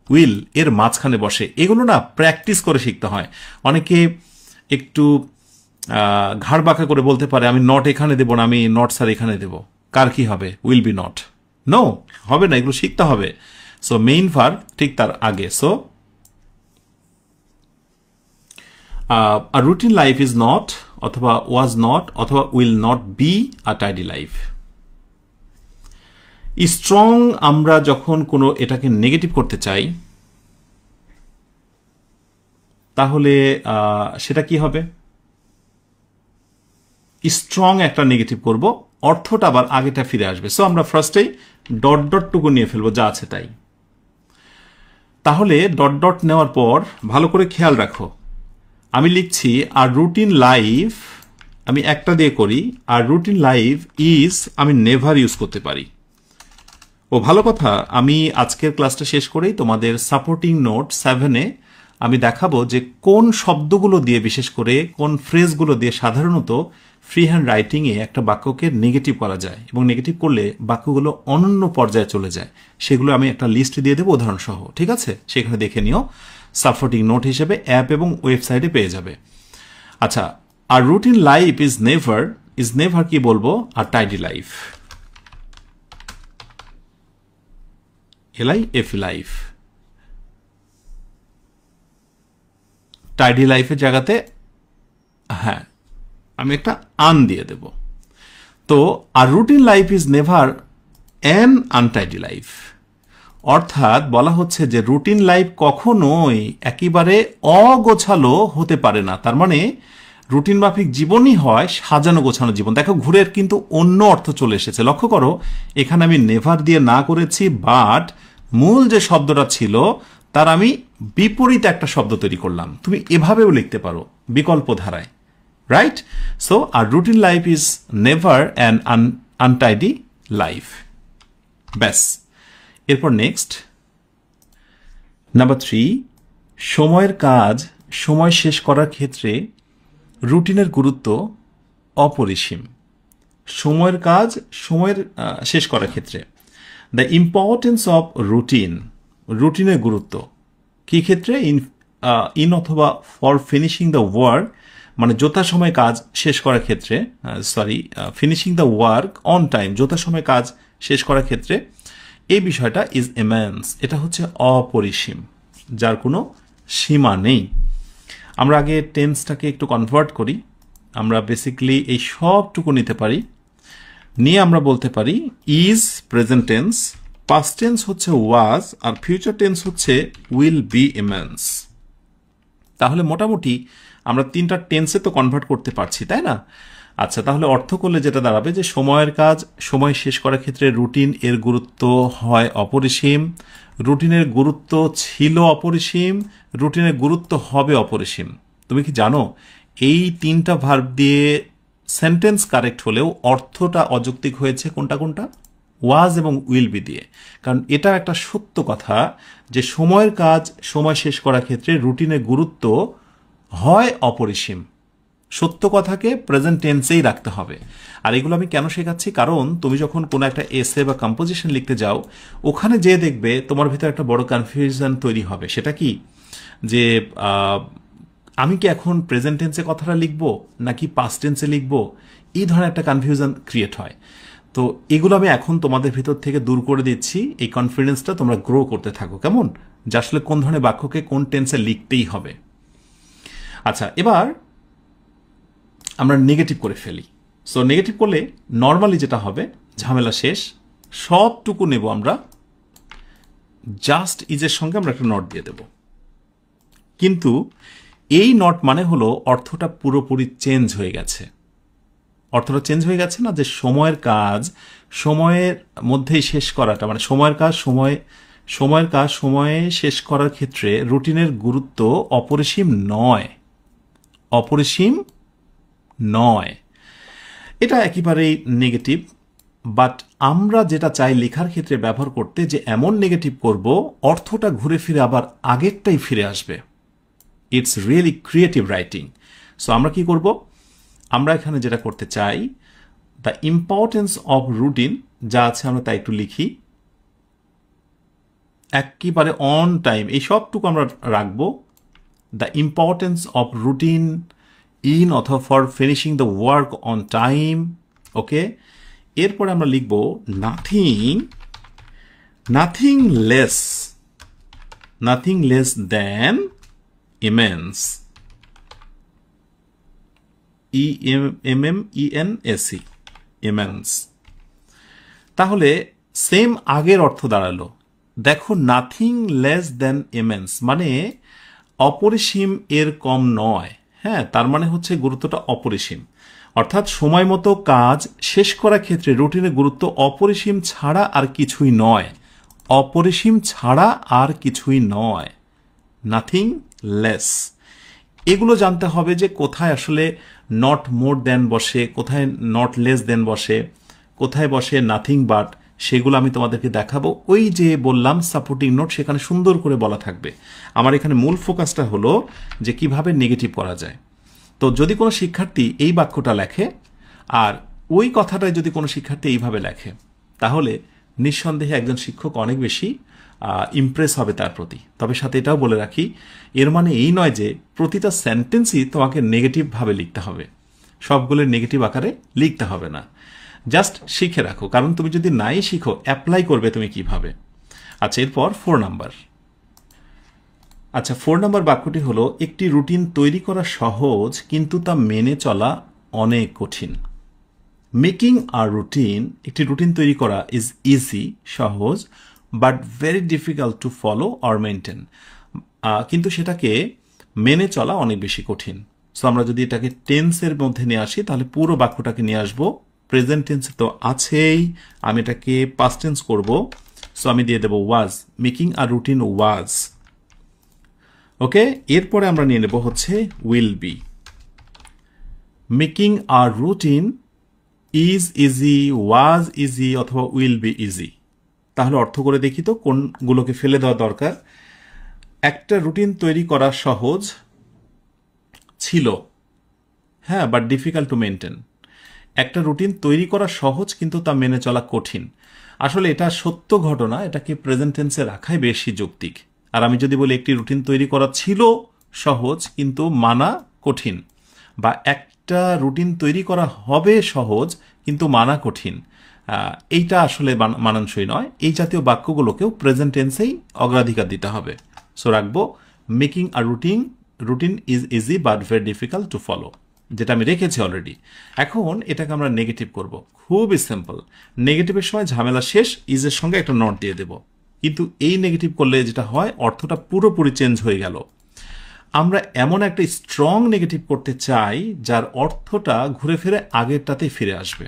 উইল এর মাঝখানে বসে। এগুলো না প্র্যাকটিস করে শিখতে হয়। অনেকে একটু ঘাড় বাঁকা করে বলতে পারে আমি নট এখানে দেবো না, আমি নট স্যার এখানে দেব। কার কি হবে? Will be not. নো, হবে না, এগুলো শিখতে হবে। সো মেইন ভার্ব ঠিক তার আগে। So a routine life is not অথবা was not অথবা will not be a tidy life. Strong আমরা যখন কোনো এটাকে নেগেটিভ করতে চাই তাহলে সেটা কি হবে? স্ট্রং একটা নেগেটিভ করব, অর্থটা আবার আগেটা ফিরে আসবে। সো আমরা ফার্স্টেই ডট ডট টুকু নিয়ে ফেলবো যা আছে তাই। তাহলে ডট ডট নেওয়ার পর ভালো করে খেয়াল রাখো, আমি লিখছি আর রুটিন লাইফ, আমি একটা দিয়ে করি, আর রুটিন লাইফ ইজ আমি নেভার ইউজ করতে পারি। ও ভালো কথা, আমি আজকের ক্লাসটা শেষ করেই তোমাদের সাপোর্টিং নোট 7-এ আমি দেখাবো যে কোন শব্দগুলো দিয়ে, বিশেষ করে কোন ফ্রেজগুলো দিয়ে সাধারণত ফ্রি হ্যান্ড রাইটিংয়ে একটা বাক্যকে নেগেটিভ করা যায় এবং নেগেটিভ করলে বাক্যগুলো অনন্য পর্যায়ে চলে যায়। সেগুলো আমি একটা লিস্ট দিয়ে দেবো উদাহরণ সহ। ঠিক আছে, সেখানে দেখে নিও, সাপোর্টিং নোট হিসেবে অ্যাপ এবং ওয়েবসাইটে পেয়ে যাবে। আচ্ছা, our routine life is never কি বলবো? Our tidy life. LIF life, tidy লাইফের জায়গাতে হ্যাঁ আমি একটা আন দিয়ে দেব। তো our routine life is never an untidy life, অর্থাৎ বলা হচ্ছে যে রুটিন লাইফ কখনোই একেবারে অগোছালো হতে পারে না। তার মানে রুটিন মাফিক জীবনই হয় সাজানো গোছানো জীবন। দেখো ঘুরের কিন্তু অন্য অর্থ চলে এসেছে, লক্ষ্য করো এখানে আমি নেভার দিয়ে না করেছি, বাট মূল যে শব্দটা ছিল তার আমি বিপরীত একটা শব্দ তৈরি করলাম। তুমি এভাবেও লিখতে পারো বিকল্প ধারায়, right? So our routine life is never an untidy life. ব্যাস, এরপর নেক্সট নাম্বার 3, সময়ের কাজ সময় শেষ করার ক্ষেত্রে রুটিনের গুরুত্ব অপরিসীম। সময়ের কাজ সময়ের শেষ করার ক্ষেত্রে দ্য ইম্পর্টেন্স অফ রুটিনের গুরুত্ব কি ক্ষেত্রে? ইন অথবা ফর ফিনিশিং দ্য ওয়ার্ক, মানে যথাসময়ে কাজ শেষ করার ক্ষেত্রে, finishing the work on time, যথাসময়ে কাজ শেষ করার ক্ষেত্রে এই বিষয়টা ইজ ইমেন্স, এটা হচ্ছে অপরিসীম, যার কোনো সীমা নেই। আমরা আগে টেন্সটাকে একটু কনভার্ট করি। আমরা বেসিক্যালি এই সবটুকু নিতে পারি, নিয়ে আমরা বলতে পারি is present tense, past tense হচ্ছে ওয়াজ, আর ফিউচার টেন্স হচ্ছে উইল বি ইমেন্স। তাহলে মোটামুটি আমরা 3টা টেন্সে তো কনভার্ট করতে পারছি, তাই না? আচ্ছা, তাহলে অর্থ করলে যেটা দাঁড়াবে যে সময়ের কাজ সময় শেষ করার ক্ষেত্রে রুটিন এর গুরুত্ব হয় অপরিসীম, রুটিনের গুরুত্ব ছিল অপরিসীম, রুটিনের গুরুত্ব হবে অপরিসীম। তুমি কি জানো এই 3টা ভার্ব দিয়ে সেন্টেন্স কারেক্ট হলেও অর্থটা অযৌক্তিক হয়েছে কোনটা কোনটা? ওয়াজ এবং উইল বি দিয়ে। কারণ এটা একটা সত্য কথা যে সময়ের কাজ সময় শেষ করার ক্ষেত্রে রুটিনের গুরুত্ব হয় অপরিসীম। সত্য কথাকে প্রেজেন্ট টেন্সেই রাখতে হবে। আর এগুলো আমি কেন শেখাচ্ছি? কারণ তুমি যখন কোনো একটা এসে বা কম্পোজিশন লিখতে যাও, ওখানে যে দেখবে তোমার ভিতরে একটা বড় কনফিউশন তৈরি হবে। সেটা কি যে আমি কি এখন প্রেজেন্ট টেন্সে কথাটা লিখবো নাকি পাস্ট টেন্সে লিখবো, এই ধরনের একটা কনফিউশন ক্রিয়েট হয়। তো এগুলো আমি এখন তোমাদের ভিতর থেকে দূর করে দিচ্ছি। এই কনফিডেন্সটা তোমরা গ্রো করতে থাকো, কেমন? যে আসলে কোন ধরনের বাক্যকে কোন টেন্সে লিখতেই হবে। আচ্ছা, এবার আমরা নেগেটিভ করে ফেলি। সো নেগেটিভ করলে নর্মালি যেটা হবে, ঝামেলা শেষ, সবটুকু নেব আমরা, জাস্ট ইজের সঙ্গে আমরা একটা নট দিয়ে দেব। কিন্তু এই নট মানে হলো অর্থটা পুরোপুরি চেঞ্জ হয়ে গেছে। অর্থটা চেঞ্জ হয়ে গেছে না, যে সময়ের কাজ সময়ের মধ্যেই শেষ করাটা, মানে সময়ের কাজ সময়ে শেষ করার ক্ষেত্রে রুটিনের গুরুত্ব অপরিসীম নয়। এটা একেবারেই নেগেটিভ। বাট আমরা যেটা চাই লেখার ক্ষেত্রে ব্যবহার করতে, যে এমন নেগেটিভ করব অর্থটা ঘুরে ফিরে আবার আগেরটাই ফিরে আসবে। It's really creative writing. So আমরা কি করব? আমরা এখানে যেটা করতে চাই, দ্য ইম্পর্টেন্স অফ রুটিন যা আছে আমরা তাই একটু লিখি, একেবারে অন টাইম এই সবটুকু আমরা রাখবো। The importance of routine in অথবা for finishing the work on time. Okay, এরপরে আমরা লিখব nothing less than immense, immense, immense. তাহলে সেম আগের অর্থ দাঁড়ালো। দেখো, নাথিং লেস দ্যান ইমেন্স মানে অপরিসীম এর কম নয়। হ্যাঁ, তার মানে হচ্ছে গুরুত্বটা অপরিসীম। অর্থাৎ সময় মতো কাজ শেষ করার ক্ষেত্রে রুটিনের গুরুত্ব অপরিসীম ছাড়া আর কিছুই নয়। অপরিসীম ছাড়া আর কিছুই নয়, নাথিং লেস। এগুলো জানতে হবে যে কোথায় আসলে নট মোর দেন বসে, কোথায় নট লেস দেন বসে, কোথায় বসে নাথিং বাট, সেগুলো আমি তোমাদেরকে দেখাবো। ওই যে বললাম সাপোর্টিং নোট, সেখানে সুন্দর করে বলা থাকবে। আমার এখানে মূল ফোকাসটা হলো যে কিভাবে নেগেটিভ করা যায়। তো যদি কোনো শিক্ষার্থী এই বাক্যটা লেখে আর ওই কথাটাই যদি কোনো শিক্ষার্থী এইভাবে লেখে, তাহলে নিঃসন্দেহে একজন শিক্ষক অনেক বেশি ইমপ্রেস হবে তার প্রতি। তবে সাথে এটাও বলে রাখি, এর মানে এই নয় যে প্রতিটা সেন্টেন্সই তোমাকে নেগেটিভভাবে লিখতে হবে, সবগুলো নেগেটিভ আকারে লিখতে হবে না। জাস্ট শিখে রাখো, কারণ তুমি যদি নাই শিখো অ্যাপ্লাই করবে তুমি কিভাবে। আচ্ছা, এরপর 4 নাম্বার। আচ্ছা, 4 নাম্বার বাক্যটি হলো, একটি রুটিন তৈরি করা সহজ কিন্তু তা মেনে চলা অনেক কঠিন। মেকিং আ রুটিন, একটি রুটিন তৈরি করা, ইজ ইজি, সহজ, but very difficult to follow or maintain, কিন্তু সেটাকে মেনে চলা অনেক বেশি কঠিন। সো আমরা যদি এটাকে টেন্সের মধ্যে নিয়ে আসি তাহলে পুরো বাক্যটাকে নিয়ে আসবো। প্রেজেন্ট টেন্সে তো আছেই, আমি এটাকে পাস্ট টেন্স করব। সো আমি দিয়ে দেবো ওয়াজ, মেকিং আ রুটিন ওয়াজ। ওকে, এরপরে আমরা নিয়ে নেব হচ্ছে will be. Making a routine is easy, was easy, অথবা উইল বি ইজি। তাহলে অর্থ করে দেখি তো কোনগুলোকে ফেলে দেওয়া দরকার। একটা রুটিন তৈরি করা সহজ ছিল, হ্যাঁ, বাট ডিফিকাল্ট টু মেনটেন। একটা রুটিন তৈরি করা সহজ কিন্তু তা মেনে চলা কঠিন। আসলে এটা সত্য ঘটনা, এটাকে প্রেজেন্ট টেন্সে রাখাই বেশি যৌক্তিক। আর আমি যদি বলি একটি রুটিন তৈরি করা ছিল সহজ কিন্তু মানা কঠিন, বা একটা রুটিন তৈরি করা হবে সহজ কিন্তু মানা কঠিন, এইটা আসলে মানানসই নয়। এই জাতীয় বাক্যগুলোকেও প্রেজেন্ট টেন্সেই অগ্রাধিকার দিতে হবে। সো রাখবো making a routine is easy but very difficult to follow, যেটা আমি রেখেছি অলরেডি। এখন এটাকে আমরা নেগেটিভ করব, খুবই সিম্পল। নেগেটিভের সময় ঝামেলা শেষ, ইজের সঙ্গে একটা নট দিয়ে দেব। কিন্তু এই নেগেটিভ করলে যেটা হয়, অর্থটা পুরোপুরি চেঞ্জ হয়ে গেল। আমরা এমন একটা স্ট্রং নেগেটিভ করতে চাই যার অর্থটা ঘুরে ফিরে আগেরটাতেই ফিরে আসবে।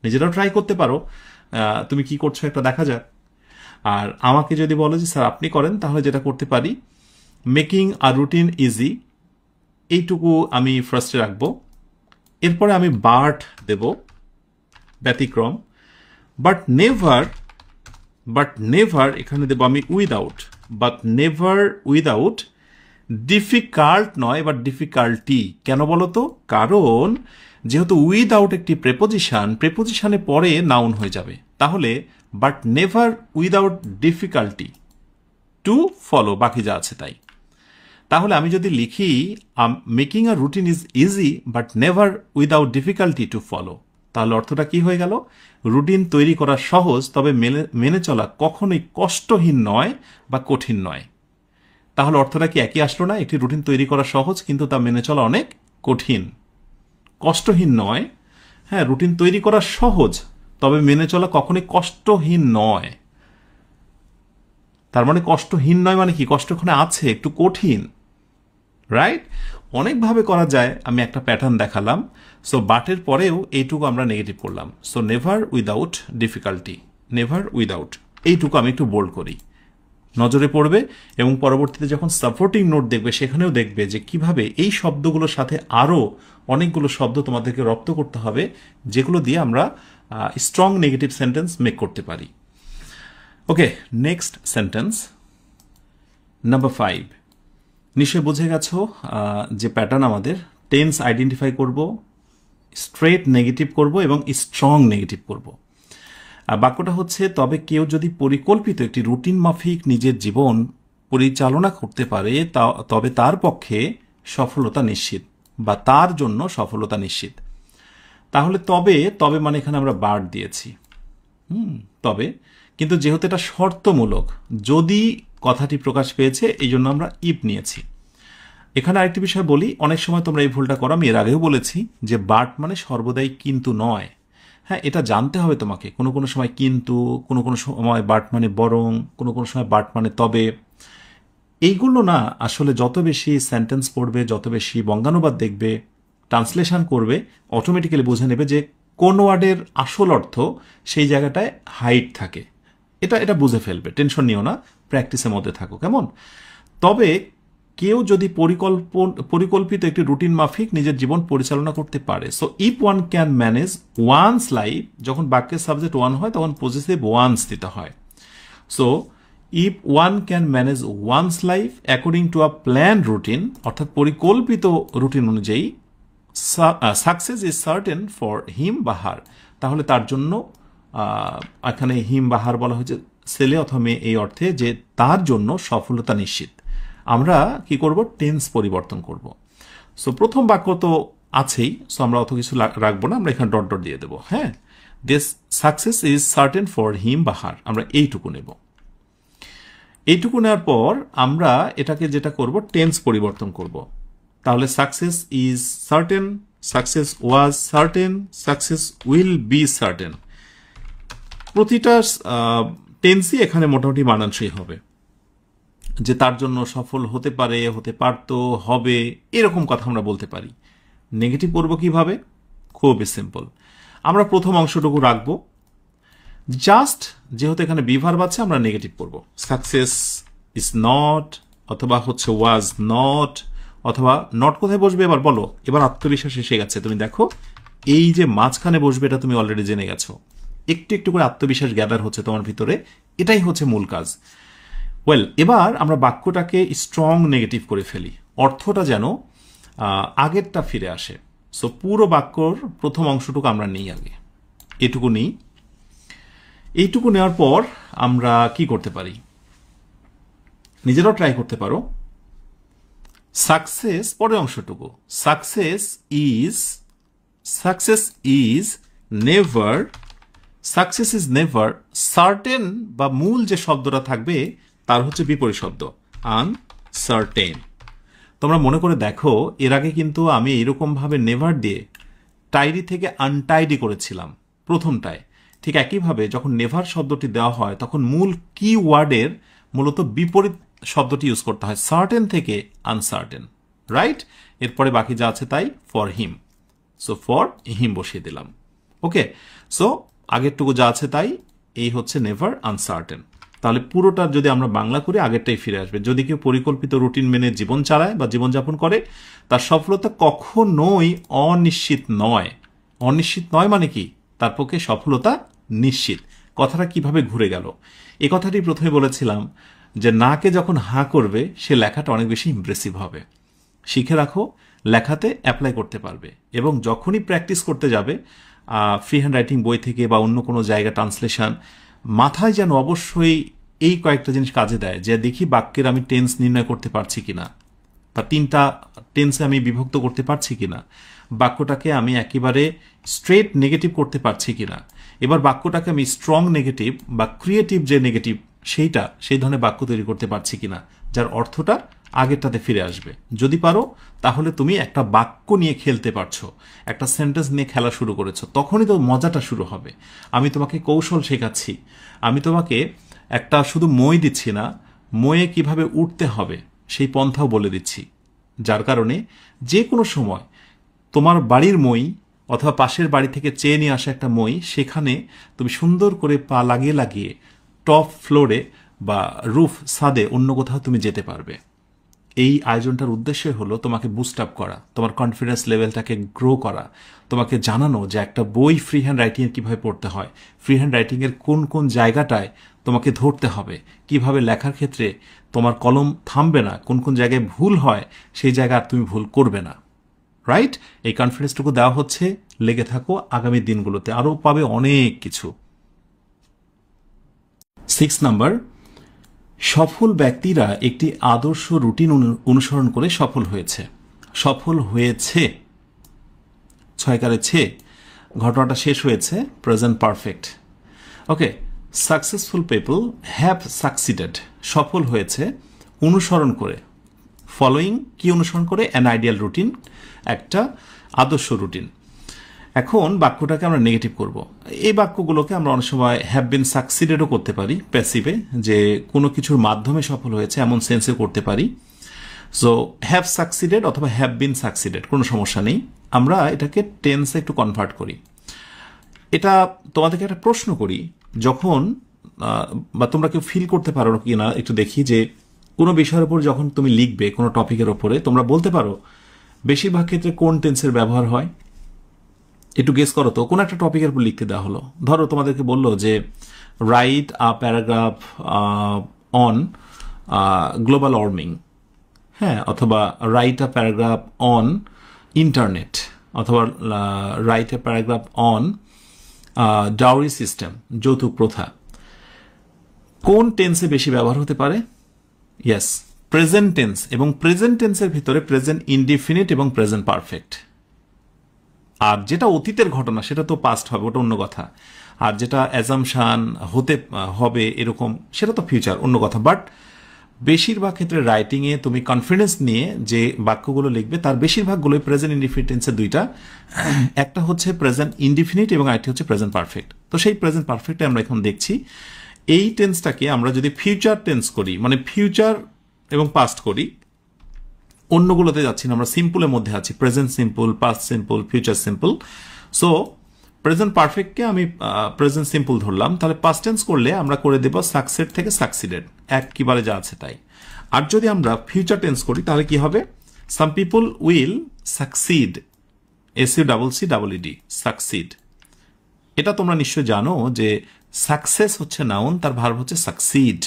নিজেরাও ট্রাই করতে পারো, তুমি কি করছো একটা দেখা যাক। আর আমাকে যদি বলো যে স্যার আপনি করেন, তাহলে যেটা করতে পারি, মেকিং আ রুটিন ইজি, এইটুকু আমি ফার্স্টে রাখবো। এরপরে আমি বাট দেব, ব্যতিক্রম। বাট নেভার এখানে দেব আমি without, but never without difficult নয়, বাট ডিফিকাল্টি। কেন বলো তো? কারণ যেহেতু উইদাউট একটি প্রেপোজিশনে পরে নাউন হয়ে যাবে, তাহলে but never without difficulty to follow, বাকি যা আছে তাই। তাহলে আমি যদি লিখি making a routine is easy but never without difficulty to follow, তাহলে অর্থটা কি হয়ে গেল? রুটিন তৈরি করা সহজ, তবে মেনে চলা কখনোই কষ্টহীন নয় বা কঠিন নয়। তাহলে অর্থটা কি একই আসলো না? একটি রুটিন তৈরি করা সহজ কিন্তু তা মেনে চলা অনেক কঠিন। কষ্টহীন নয়, হ্যাঁ, রুটিন তৈরি করা সহজ তবে মেনে চলা কখনোই কষ্টহীন নয়। তার মানে কষ্টহীন নয় মানে কি? কষ্ট ওখানে আছে, একটু কঠিন, রাইট? অনেকভাবে করা যায়, আমি একটা প্যাটার্ন দেখালাম। সো বাটের পরেও এইটুকু আমরা নেগেটিভ করলাম। So never without difficulty, never without, এইটুকু আমি একটু বোল্ড করি, নজরে পড়বে। এবং পরবর্তীতে যখন সাপোর্টিং নোট দেখবে, সেখানেও দেখবে যে কিভাবে এই শব্দগুলোর সাথে আরও অনেকগুলো শব্দ তোমাদেরকে রপ্ত করতে হবে, যেগুলো দিয়ে আমরা স্ট্রং নেগেটিভ সেন্টেন্স মেক করতে পারি। ওকে, নেক্সট সেন্টেন্স নাম্বার 5। নিশ্চয়ই বুঝে গেছো যে প্যাটার্ন আমাদের টেন্স আইডেন্টিফাই করব, স্ট্রেট নেগেটিভ করব এবং স্ট্রং নেগেটিভ করব। বাক্যটা হচ্ছে, তবে কেউ যদি পরিকল্পিত একটি রুটিন মাফিক নিজের জীবন পরিচালনা করতে পারে তবে তার পক্ষে সফলতা নিশ্চিত, বা তার জন্য সফলতা নিশ্চিত। তাহলে তবে মানে এখানে আমরা বার্ড দিয়েছি, তবে, কিন্তু যেহেতু এটা শর্তমূলক, যদি কথাটি প্রকাশ পেয়েছে, এই জন্য আমরা ইফ নিয়েছি। এখানে আরেকটি বিষয় বলি, অনেক সময় তোমরা এই ভুলটা করো, আমি এর আগেও বলেছি যে বাট মানে সর্বদাই কিন্তু নয়। হ্যাঁ, এটা জানতে হবে তোমাকে। কোনো কোনো সময় কিন্তু, কোনো কোনো সময় বাট মানে বরং, কোনো কোনো সময় বাট মানে তবে। এইগুলো না, আসলে যত বেশি সেন্টেন্স পড়বে, যত বেশি বঙ্গানুবাদ দেখবে, ট্রান্সলেশন করবে, অটোমেটিক্যালি বুঝে নেবে যে কোন ওয়ার্ডের আসল অর্থ সেই জায়গাটায় হাইড থাকে। এটা বুঝে ফেলবে, টেনশন নিও না, প্র্যাকটিসের মধ্যে থাকো, কেমন? তবে কেউ যদি পরিকল্পিত একটি রুটিন মাফিক নিজের জীবন পরিচালনা করতে পারে। So if one can manage one's life, যখন বাক্যের সাবজেক্ট ওয়ান হয় তখন পজিটিভ ওয়ানস দিতে হয়। So if one can manage one's life according to a plan routine, অর্থাৎ পরিকল্পিত রুটিন অনুযায়ী, success is certain for him বা হার, তাহলে তার জন্য, এখানে হিম বা হার বলা হয়েছে ছেলে অথবা মেয়ে, এই অর্থে যে তার জন্য সফলতা নিশ্চিত। আমরা কি করব? টেন্স পরিবর্তন করব। সো প্রথম বাক্য তো আছেই, সো আমরা অত কিছু রাখবো না, আমরা এখানে ডট ডট দিয়ে দেবো। হ্যাঁ, this success is certain for him বা হার, আমরা এইটুকু নেব। এইটুকু নেওয়ার পর আমরা এটাকে যেটা করব টেন্স পরিবর্তন করব। তাহলে success is certain, success was certain, success will be certain. প্রতিটা টেন্সই এখানে মোটামুটি মানানসই হবে, যে তার জন্য সফল হতে পারে, হতে পারতো, হবে, এরকম কথা আমরা বলতে পারি। নেগেটিভ করব কিভাবে? খুবই সিম্পল। আমরা প্রথম অংশটুকু রাখবো, জাস্ট যেহেতু এখানে বি ভার্ব আছে আমরা নেগেটিভ করব। সাকসেস ইজ নট, অথবা হচ্ছে ওয়াজ নট, অথবা নট কোথায় বসবে এবার বলো। এবার আত্মবিশ্বাস এসে গেছে, তুমি দেখো এই যে মাঝখানে বসবে এটা তুমি অলরেডি জেনে গেছো। একটু একটু করে আত্মবিশ্বাস গ্যাদার হচ্ছে তোমার ভিতরে, এটাই হচ্ছে মূল কাজ। ওয়েল, এবার আমরা বাক্যটাকে স্ট্রং নেগেটিভ করে ফেলি, অর্থটা যেন আগেরটা ফিরে আসে। সো পুরো বাক্যর প্রথম অংশটুকু আমরা নিই আগে, এটুকু নিই। এইটুকু নেওয়ার পর আমরা কি করতে পারি, নিজেরাও ট্রাই করতে পারো। সাকসেস, পরের অংশটুকু, success is never, success is never certain, বা মূল যে শব্দটা থাকবে তার হচ্ছে বিপরীত শব্দ আনসার্টেন। তোমরা মনে করে দেখো, এর আগে কিন্তু আমি এরকম ভাবে নেভার দিয়ে টাইডি থেকে আনটাইডি করেছিলাম প্রথমটায়। ঠিক একইভাবে যখন নেভার শব্দটি দেওয়া হয় তখন মূল কি ওয়ার্ডের মূলত বিপরীত শব্দটি ইউজ করতে হয়, সার্টেন থেকে আনসার্টেন, রাইট? এরপরে বাকি যা আছে তাই for him, so for him বসিয়ে দিলাম। ওকে, সো আগেরটুকু যা আছে তাই, এই হচ্ছে নেভার, আনসার্টেন। তাহলে পুরোটা যদি আমরা বাংলা করি আগেরটাই ফিরে আসবে। যদি কেউ পরিকল্পিত রুটিন মেনে জীবন চালায় বা জীবনযাপন করে, তার সফলতা কখনোই অনিশ্চিত নয়। অনিশ্চিত নয় মানে কি? তার পক্ষে সফলতা নিশ্চিত। কথাটা কিভাবে ঘুরে গেল? এ কথাটি প্রথমে বলেছিলাম যে নাকে যখন হাঁ করবে সে লেখাটা অনেক বেশি ইমপ্রেসিভ হবে। শিখে রাখো, লেখাতে অ্যাপ্লাই করতে পারবে, এবং যখনই প্র্যাকটিস করতে যাবে ফ্রি হ্যান্ড রাইটিং বই থেকে বা অন্য কোনো জায়গা ট্রান্সলেশন, মাথায় যেন অবশ্যই এই কয়েকটা জিনিস কাজে দেয়, যে দেখি বাক্যের আমি টেন্স নির্ণয় করতে পারছি কিনা, বা তিনটা টেন্সে আমি বিভক্ত করতে পারছি কিনা, বাক্যটাকে আমি একেবারে স্ট্রেট নেগেটিভ করতে পারছি কিনা, এবার বাক্যটাকে আমি স্ট্রং নেগেটিভ বা ক্রিয়েটিভ যে নেগেটিভ সেই ধরনের বাক্য তৈরি করতে পারছি কিনা, যার অর্থটা আগেরটাতে ফিরে আসবে। যদি পারো তাহলে তুমি একটা বাক্য নিয়ে খেলতে পারছো, একটা সেন্টেন্স নিয়ে খেলা শুরু করেছো, তখনই তো মজাটা শুরু হবে। আমি তোমাকে কৌশল শেখাচ্ছি, আমি তোমাকে একটা শুধু মই দিচ্ছি না, ময়ে কিভাবে উঠতে হবে সেই পন্থাও বলে দিচ্ছি। যার কারণে যে কোনো সময় তোমার বাড়ির মই অথবা পাশের বাড়ি থেকে চেয়ে নিয়ে আসা একটা মই, সেখানে তুমি সুন্দর করে পা লাগিয়ে লাগিয়ে টপ ফ্লোরে বা রুফ ছাদে অন্য কোথাও তুমি যেতে পারবে। এই আয়োজনটার উদ্দেশ্য হলো তোমাকে বুস্ট আপ করা, তোমার কনফিডেন্স লেভেলটাকে গ্রো করা, তোমাকে জানানো যে একটা বই ফ্রি হ্যান্ড রাইটিংয়ের কীভাবে পড়তে হয়, ফ্রি হ্যান্ড রাইটিংয়ের কোন কোন জায়গাটায় তোমাকে ধরতে হবে, কিভাবে লেখার ক্ষেত্রে তোমার কলম থামবে না, কোন কোন জায়গায় ভুল হয় সেই জায়গায় আর তুমি ভুল করবে না, রাইট? এই কনফিডেন্সটুকু দেওয়া হচ্ছে, লেগে থাকো, আগামী দিনগুলোতে আরও পাবে অনেক কিছু। 6 নাম্বার, সফল ব্যক্তিরা একটি আদর্শ রুটিন অনুসরণ করে সফল হয়েছে। সফল হয়েছে, ছয়কারে ছে, ঘটনাটা শেষ হয়েছে, present perfect. Okay, successful people have succeeded, সফল হয়েছে অনুসরণ করে, ফলোয়িং কি অনুসরণ করে? অ্যান আইডিয়াল রুটিন, একটা আদর্শ রুটিন। এখন বাক্যটাকে আমরা নেগেটিভ করব। এই বাক্যগুলোকে আমরা অনেক সময় হ্যাভ বিন সাকসিডেডও করতে পারি প্যাসিভে, যে কোনো কিছুর মাধ্যমে সফল হয়েছে এমন সেন্সে করতে পারি। সো হ্যাভ সাকসিডেড অথবা হ্যাভ বিন সাকসিডেড, কোনো সমস্যা নেই। আমরা এটাকে টেন্সে একটু কনভার্ট করি। এটা তোমাদেরকে একটা প্রশ্ন করি, যখন বা তোমরা কেউ ফিল করতে পারো কি না একটু দেখি, যে কোনো বিষয়ের উপর যখন তুমি লিখবে কোনো টপিকের ওপরে, তোমরা বলতে পারো বেশিরভাগ ক্ষেত্রে কোন টেন্সের ব্যবহার হয়? একটু গেস করো তো। কোন একটা টপিকের উপর লিখতে দেওয়া হলো, ধরো তোমাদেরকে বললো যে write a paragraph on global warming, হ্যাঁ, অথবা write a paragraph on internet, অথবা write a paragraph on dowry system, যৌতুক প্রথা। কোন টেন্সে বেশি ব্যবহার হতে পারে? ইয়েস, প্রেজেন্ট টেন্স, এবং প্রেজেন্ট টেন্সের ভিতরে প্রেজেন্ট ইনডিফিনিট এবং প্রেজেন্ট পারফেক্ট। আর যেটা অতীতের ঘটনা সেটা তো পাস্ট হবে, ওটা অন্য কথা। আর যেটা অ্যাজামশান হতে হবে এরকম, সেটা তো ফিউচার, অন্য কথা। বাট বেশিরভাগ ক্ষেত্রে রাইটিংয়ে তুমি কনফিডেন্স নিয়ে যে বাক্যগুলো লিখবে তার বেশিরভাগগুলোই প্রেজেন্ট ইনডিফিনিট টেন্সের দুইটা, একটা হচ্ছে প্রেজেন্ট ইনডিফিনিট এবং আরেকটি হচ্ছে প্রেজেন্ট পারফেক্ট। তো সেই প্রেজেন্ট পারফেক্টে আমরা এখন দেখছি এই টেন্সটাকে আমরা যদি ফিউচার টেন্স করি, মানে ফিউচার এবং পাস্ট করি, অন্যগুলোতে যাচ্ছি না, আমরা সিম্পলের মধ্যে আছি, present simple, past simple, future simple. So present পারফেক্টকে আমি প্রেজেন্ট সিম্পল ধরলাম, তাহলে পাস্ট টেন্স করলে আমরা করে দেব সাকসেড থেকে সাকসিডেড, একেবারে যা আছে তাই। আর যদি আমরা ফিউচার টেন্স করি তাহলে কি হবে, some people will succeed, SUCCED, succeed. এটা তোমরা নিশ্চয় জানো যে সাকসেস হচ্ছে নাউন, তার ভার্ব হচ্ছে সাকসিড।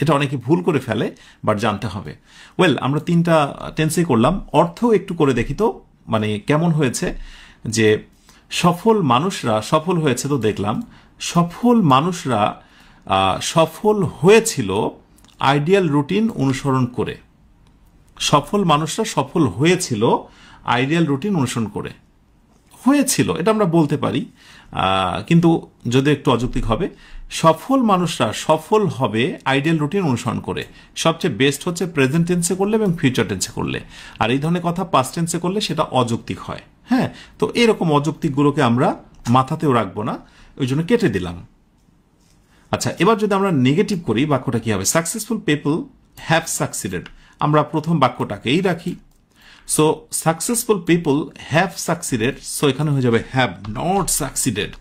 এটা অনেকে ভুল করে ফেলে, বাট জানতে হবে। ওয়েল, আমরা তিনটা টেন্সে করলাম, অর্থ একটু করে দেখি তো মানে কেমন হয়েছে। যে সফল মানুষরা সফল হয়েছে তো দেখলাম, সফল মানুষরা সফল হয়েছিল আইডিয়াল রুটিন অনুসরণ করে। সফল মানুষরা সফল হয়েছিল আইডিয়াল রুটিন অনুসরণ করে। হয়েছিল এটা আমরা বলতে পারি, কিন্তু যদি একটু অযৌক্তিক হবে, সফল মানুষরা সফল হবে আইডিয়াল রুটিন অনুসরণ করে। সবচেয়ে বেস্ট হচ্ছে প্রেজেন্ট টেন্সে করলে এবং ফিউচার টেন্সে করলে। আর এই ধরনের কথা পাস্ট টেন্সে করলে সেটা অযৌক্তিক হয়। হ্যাঁ, তো এরকম অযৌক্তিকগুলোকে আমরা মাথাতেও রাখবো না, ওই জন্য কেটে দিলাম। আচ্ছা, এবার যদি আমরা নেগেটিভ করি বাক্যটা কি হবে, সাকসেসফুল পিপল হ্যাভ সাকসিডেড, আমরা প্রথম বাক্যটাকেই রাখি। So successful people have succeeded, so এখানে হয়ে যাবে হ্যাভ নট সাকসিডেড,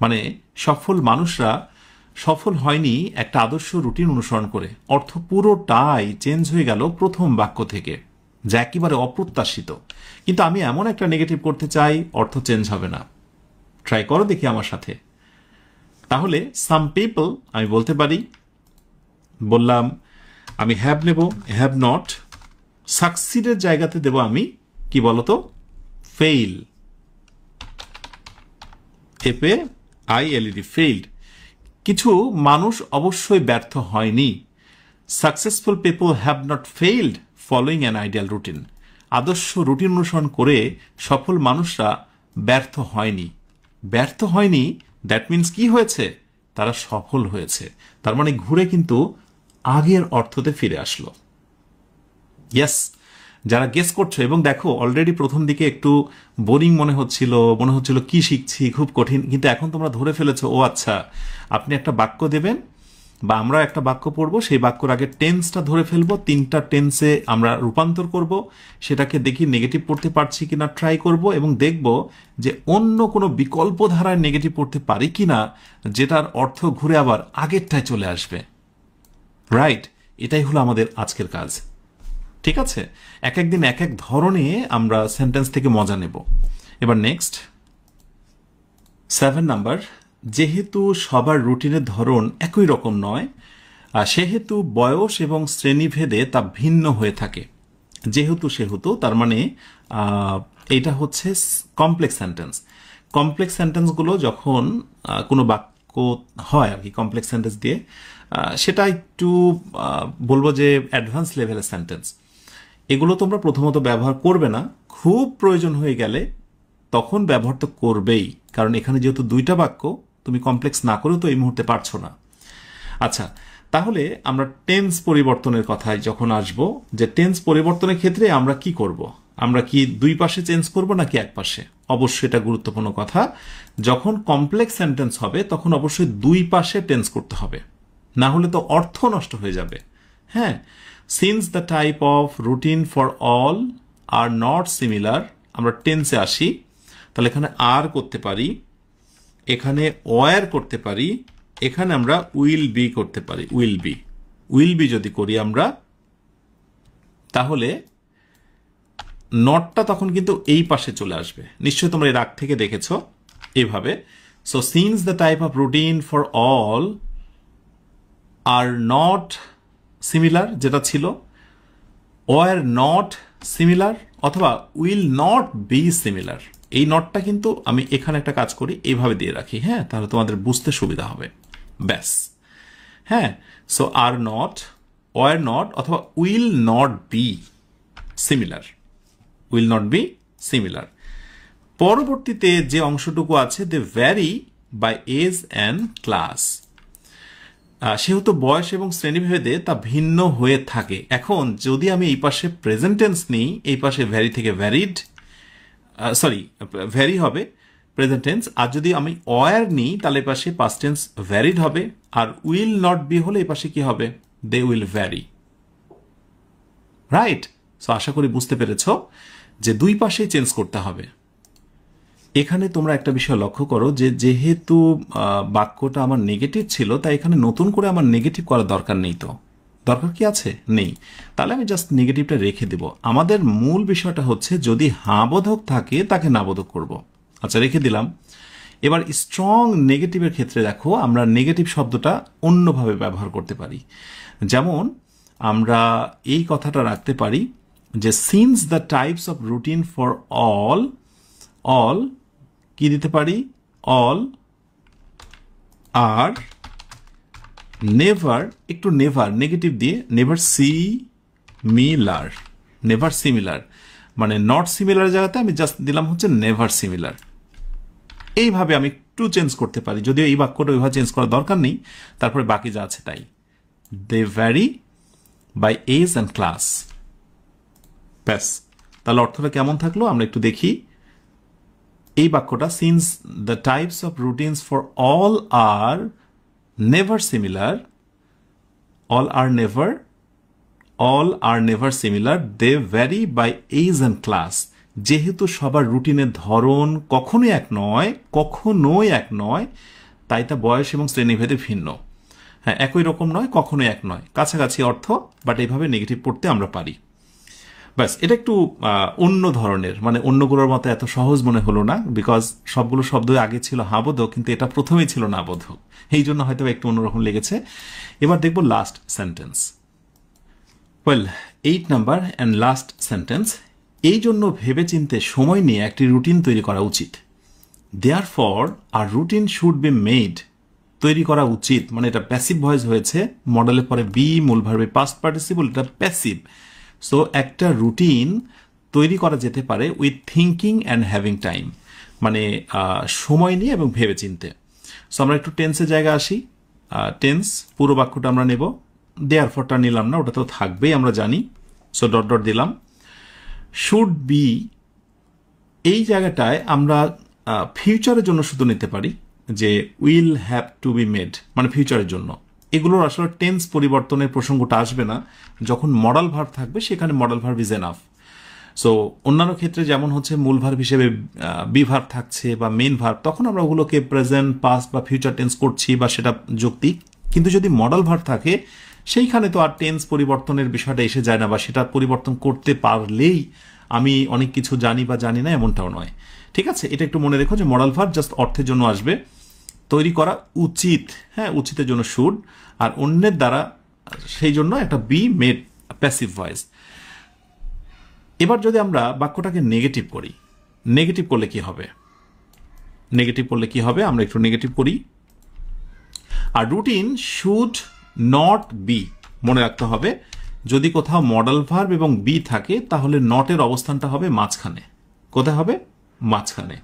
মানে সফল মানুষরা সফল হয়নি একটা আদর্শ রুটিন অনুসরণ করে। অর্থ পুরোটাই চেঞ্জ হয়ে গেল প্রথম বাক্য থেকে, যা একেবারে অপ্রত্যাশিত। কিন্তু আমি এমন একটা নেগেটিভ করতে চাই, অর্থ চেঞ্জ হবে না। ট্রাই করো দেখি আমার সাথে। তাহলে সাম পিপল আমি বলতে পারি, বললাম আমি হ্যাভ নেব, হ্যাভ নট। সাকসিডের জায়গাতে দেব আমি কি বলতো, ফেইল, FAILED, ফেইল্ড। কিছু মানুষ অবশ্যই ব্যর্থ হয়নি। Successful people have not failed following an ideal routine. আদর্শ রুটিন অনুসরণ করে সফল মানুষরা ব্যর্থ হয়নি। ব্যর্থ হয়নি, দ্যাট মিনস কি হয়েছে, তারা সফল হয়েছে। তার মানে ঘুরে কিন্তু আগের অর্থতে ফিরে আসলো। ইয়েস, যারা গেস করছো এবং দেখো অলরেডি প্রথম দিকে একটু বোরিং মনে হচ্ছিল কি শিখছি, খুব কঠিন, কিন্তু এখন তোমরা ধরে ফেলেছো, ও আচ্ছা, আপনি একটা বাক্য দেবেন বা আমরা একটা বাক্য পড়বো, সেই বাক্যর আগে টেন্সটা ধরে ফেলবো, তিনটা টেন্সে আমরা রূপান্তর করব, সেটাকে দেখি নেগেটিভ পড়তে পারছি কিনা ট্রাই করব, এবং দেখব যে অন্য কোনো বিকল্প ধারায় নেগেটিভ পড়তে পারি কিনা যেটার অর্থ ঘুরে আবার আগেরটায় চলে আসবে। রাইট, এটাই হলো আমাদের আজকের কাজ। ঠিক আছে, এক একদিন এক এক ধরনে আমরা সেন্টেন্স থেকে মজা নেব। এবার নেক্সট 7 নাম্বার, যেহেতু সবার রুটিনের ধরন একই রকম নয়, সেহেতু বয়স এবং শ্রেণীভেদে তা ভিন্ন হয়ে থাকে। যেহেতু সেহেতু তার মানে এটা হচ্ছে কমপ্লেক্স সেন্টেন্স। কমপ্লেক্স সেন্টেন্সগুলো যখন কোনো বাক্য হয় আর কি কমপ্লেক্স সেন্টেন্স দিয়ে, সেটা একটু বলবো যে অ্যাডভান্স লেভেলের সেন্টেন্স। এগুলো তোমরা প্রথমত ব্যবহার করবে না, খুব প্রয়োজন হয়ে গেলে তখন ব্যবহার তো করবেই, কারণ এখানে যেহেতু দুইটা বাক্য, তুমি কমপ্লেক্স না করেও তো এই মুহূর্তে পারছো না। আচ্ছা, তাহলে আমরা টেন্স পরিবর্তনের কথায় যখন আসব, যে টেন্স পরিবর্তনের ক্ষেত্রে আমরা কি করব, আমরা কি দুই পাশে চেঞ্জ করব নাকি এক পাশে? অবশ্যই এটা গুরুত্বপূর্ণ কথা। যখন কমপ্লেক্স সেন্টেন্স হবে তখন অবশ্যই দুই পাশে টেন্স করতে হবে, না হলে তো অর্থ নষ্ট হয়ে যাবে। হ্যাঁ, since the type of routine for all are not similar, আমরা টেন্সে আসি, তাহলে এখানে আর করতে পারি, এখানে ওয়ার করতে পারি, এখানে আমরা উইল বি করতে পারি। উইল বি যদি করি আমরা, তাহলে নটটা তখন কিন্তু এই পাশে চলে আসবে। নিশ্চয়ই তোমরা এর আগ থেকে দেখেছো এইভাবে। So since the type of routine for all are not similar, যেটা ছিল ওয়ার নট সিমিলার, অথবা উইল নট বি সিমিলার, এই নটটা কিন্তু আমি এখানে একটা কাজ করি, এইভাবে দিয়ে রাখি। হ্যাঁ, তাহলে তোমাদের বুঝতে সুবিধা হবে, ব্যাস। হ্যাঁ, so are not, were not, অথবা will not be similar, will not be similar. পরবর্তীতে যে অংশটুকু আছে, they vary by age and class. সেহেতু বয়স এবং শ্রেণীভেদে তা ভিন্ন হয়ে থাকে। এখন যদি আমি এই পাশে প্রেজেন্ট টেন্স নিই, এই পাশে ভ্যারি থেকে ভ্যারিড, ভ্যারি হবে প্রেজেন্ট টেন্স। আর যদি আমি ওয়ার নিই তাহলে এই পাশে পাস্ট টেন্স ভ্যারিড হবে, আর উইল নট বি হলে এই পাশে কি হবে, they will vary. Right? So আশা করি বুঝতে পেরেছ যে দুই পাশেই চেঞ্জ করতে হবে। এখানে তোমরা একটা বিষয় লক্ষ্য করো যে যেহেতু বাক্যটা আমার নেগেটিভ ছিল, তাই এখানে নতুন করে আমার নেগেটিভ করার দরকার নেই। তো দরকার কি আছে? নেই। তাহলে আমি জাস্ট নেগেটিভটা রেখে দেব। আমাদের মূল বিষয়টা হচ্ছে যদি হাঁ বোধক থাকে তাকে না বোধক করব। আচ্ছা, রেখে দিলাম। এবার স্ট্রং নেগেটিভের ক্ষেত্রে দেখো আমরা নেগেটিভ শব্দটা অন্যভাবে ব্যবহার করতে পারি। যেমন আমরা এই কথাটা রাখতে পারি যে since the types of routine for all কি দিতে পারি, অল আর নেভার, একটু নেভার নেগেটিভ দিয়ে নেভার সিমিলার, মানে নট সিমিলার জায়গাতে আমি জাস্ট দিলাম হচ্ছে নেভার সিমিলার। এইভাবে আমি একটু চেঞ্জ করতে পারি, যদিও এই বাক্যটা ওইভাবে চেঞ্জ করার দরকার নেই। তারপরে বাকি যা আছে তাই, they vary by age and class. ব্যাস, তাহলে অর্থটা কেমন থাকলো আমরা একটু দেখি। এই বাক্যটা since the types of routines for all are never similar, all are never similar, they vary by age and class. যেহেতু সবার রুটিনের ধরন কখনোই এক নয়, তাই তা বয়স এবং শ্রেণীভেদে ভিন্ন। হ্যাঁ, একই রকম নয়, কখনোই এক নয়, কাছাকাছি অর্থ, বাট এইভাবে নেগেটিভ পড়তে আমরা পারি। ব্যাস, এটা একটু অন্য ধরনের, মানে অন্যগুলোর মতো এত সহজ মনে হলো না, বিকজ সবগুলো শব্দ আগে ছিল হাবোধক, কিন্তু এটা প্রথমেই ছিল না বোধক, এই জন্য হয়তো একটু অন্যরকম লেগেছে। এবার দেখব last sentence. Well, 8 number and last sentence. এই জন্য ভেবেচিন্তে সময় নিয়ে একটি রুটিন তৈরি করা উচিত। Therefore our routine should be made, তৈরি করা উচিত, মানে এটা প্যাসিভ ভয়েস হয়েছে, মডেলের পরে বি, মূল ভার্বে পাস্ট পার্টিসিপল, এটা প্যাসিভ। সো একটা রুটিন তৈরি করা যেতে পারে with thinking and having time, মানে সময় নিয়ে এবং ভেবে চিনতে। সো আমরা একটু টেন্সের জায়গা আসি। টেন্স পুরো বাক্যটা আমরা নেব, দেয়ারফরটা নিলাম না, ওটা তো থাকবেই আমরা জানি। সো ডট ডট দিলাম। শুড বি, এই জায়গাটায় আমরা ফিউচারের জন্য শুধু নিতে পারি, যে will have to be made, মানে ফিউচারের জন্য। এগুলোর আসলে টেন্স পরিবর্তনের প্রসঙ্গটা আসবে না, যখন মডাল ভার্ব থাকবে সেখানে modal verb is enough. So অন্যান্য ক্ষেত্রে যেমন হচ্ছে মূল ভার্ব হিসেবে বি ভার্ব থাকছে বা মেইন ভার্ব, তখন আমরা ওগুলোকে প্রেজেন্ট, পাস্ট বা ফিউচার টেন্স করছি বা সেটা যৌক্তিক। কিন্তু যদি মডাল ভার্ব থাকে সেইখানে তো আর টেন্স পরিবর্তনের বিষয়টা এসে যায় না, বা সেটা পরিবর্তন করতে পারলেই আমি অনেক কিছু জানি বা জানি না, এমনটাও নয়। ঠিক আছে, এটা একটু মনে রেখো যে মডাল ভার্ব জাস্ট অর্থের জন্য আসবে, তৈরি করা উচিত, হ্যাঁ, উচিতের জন্য শুড, আর অন্যের দ্বারা, সেই জন্য একটা বি মেড, প্যাসিভ ভয়েস। এবার যদি আমরা বাক্যটাকে নেগেটিভ করি, নেগেটিভ করলে কি হবে, আমরা একটু নেগেটিভ করি। আর রুটিন শুড নট বি, মনে রাখতে হবে যদি কোথাও মডাল ভার্ব এবং বি থাকে তাহলে নটের অবস্থানটা হবে মাঝখানে। কোথায় হবে? মাঝখানে।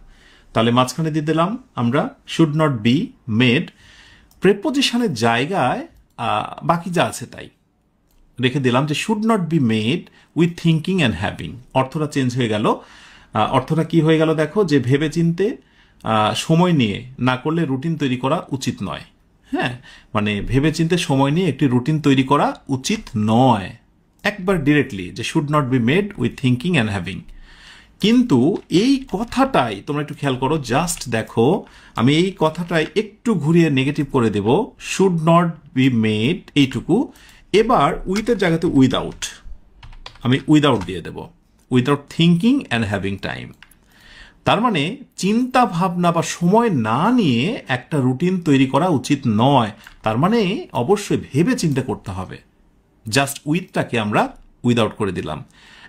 তাহলে মাঝখানে দিয়ে দিলাম আমরা শুড নট বি মেড। প্রেপোজিশনের জায়গায় বাকি যা আছে তাই রেখে দিলাম, যে should not be made with thinking and having. অর্থটা চেঞ্জ হয়ে গেল। অর্থটা কি হয়ে গেল দেখো, যে ভেবে চিনতে সময় নিয়ে না করলে রুটিন তৈরি করা উচিত নয়। হ্যাঁ, মানে ভেবে চিনতে সময় নিয়ে একটি রুটিন তৈরি করা উচিত নয়, একবার ডিরেক্টলি, যে should not be made with thinking and having. কিন্তু এই কথাটাই তোমরা একটু খেয়াল করো, জাস্ট দেখো, আমি এই কথাটাই একটু ঘুরিয়ে নেগেটিভ করে দেব, শুড নট বি মেড এইটুকু। এবার উইথের জায়গাতে উইদাউট, আমি উইদাউট দিয়ে দেব, without thinking and having time. তার মানে চিন্তা ভাবনা বা সময় না নিয়ে একটা রুটিন তৈরি করা উচিত নয়। তার মানে অবশ্যই ভেবে চিন্তা করতে হবে। জাস্ট উইথটাকে আমরা উইদাউট করে দিলাম।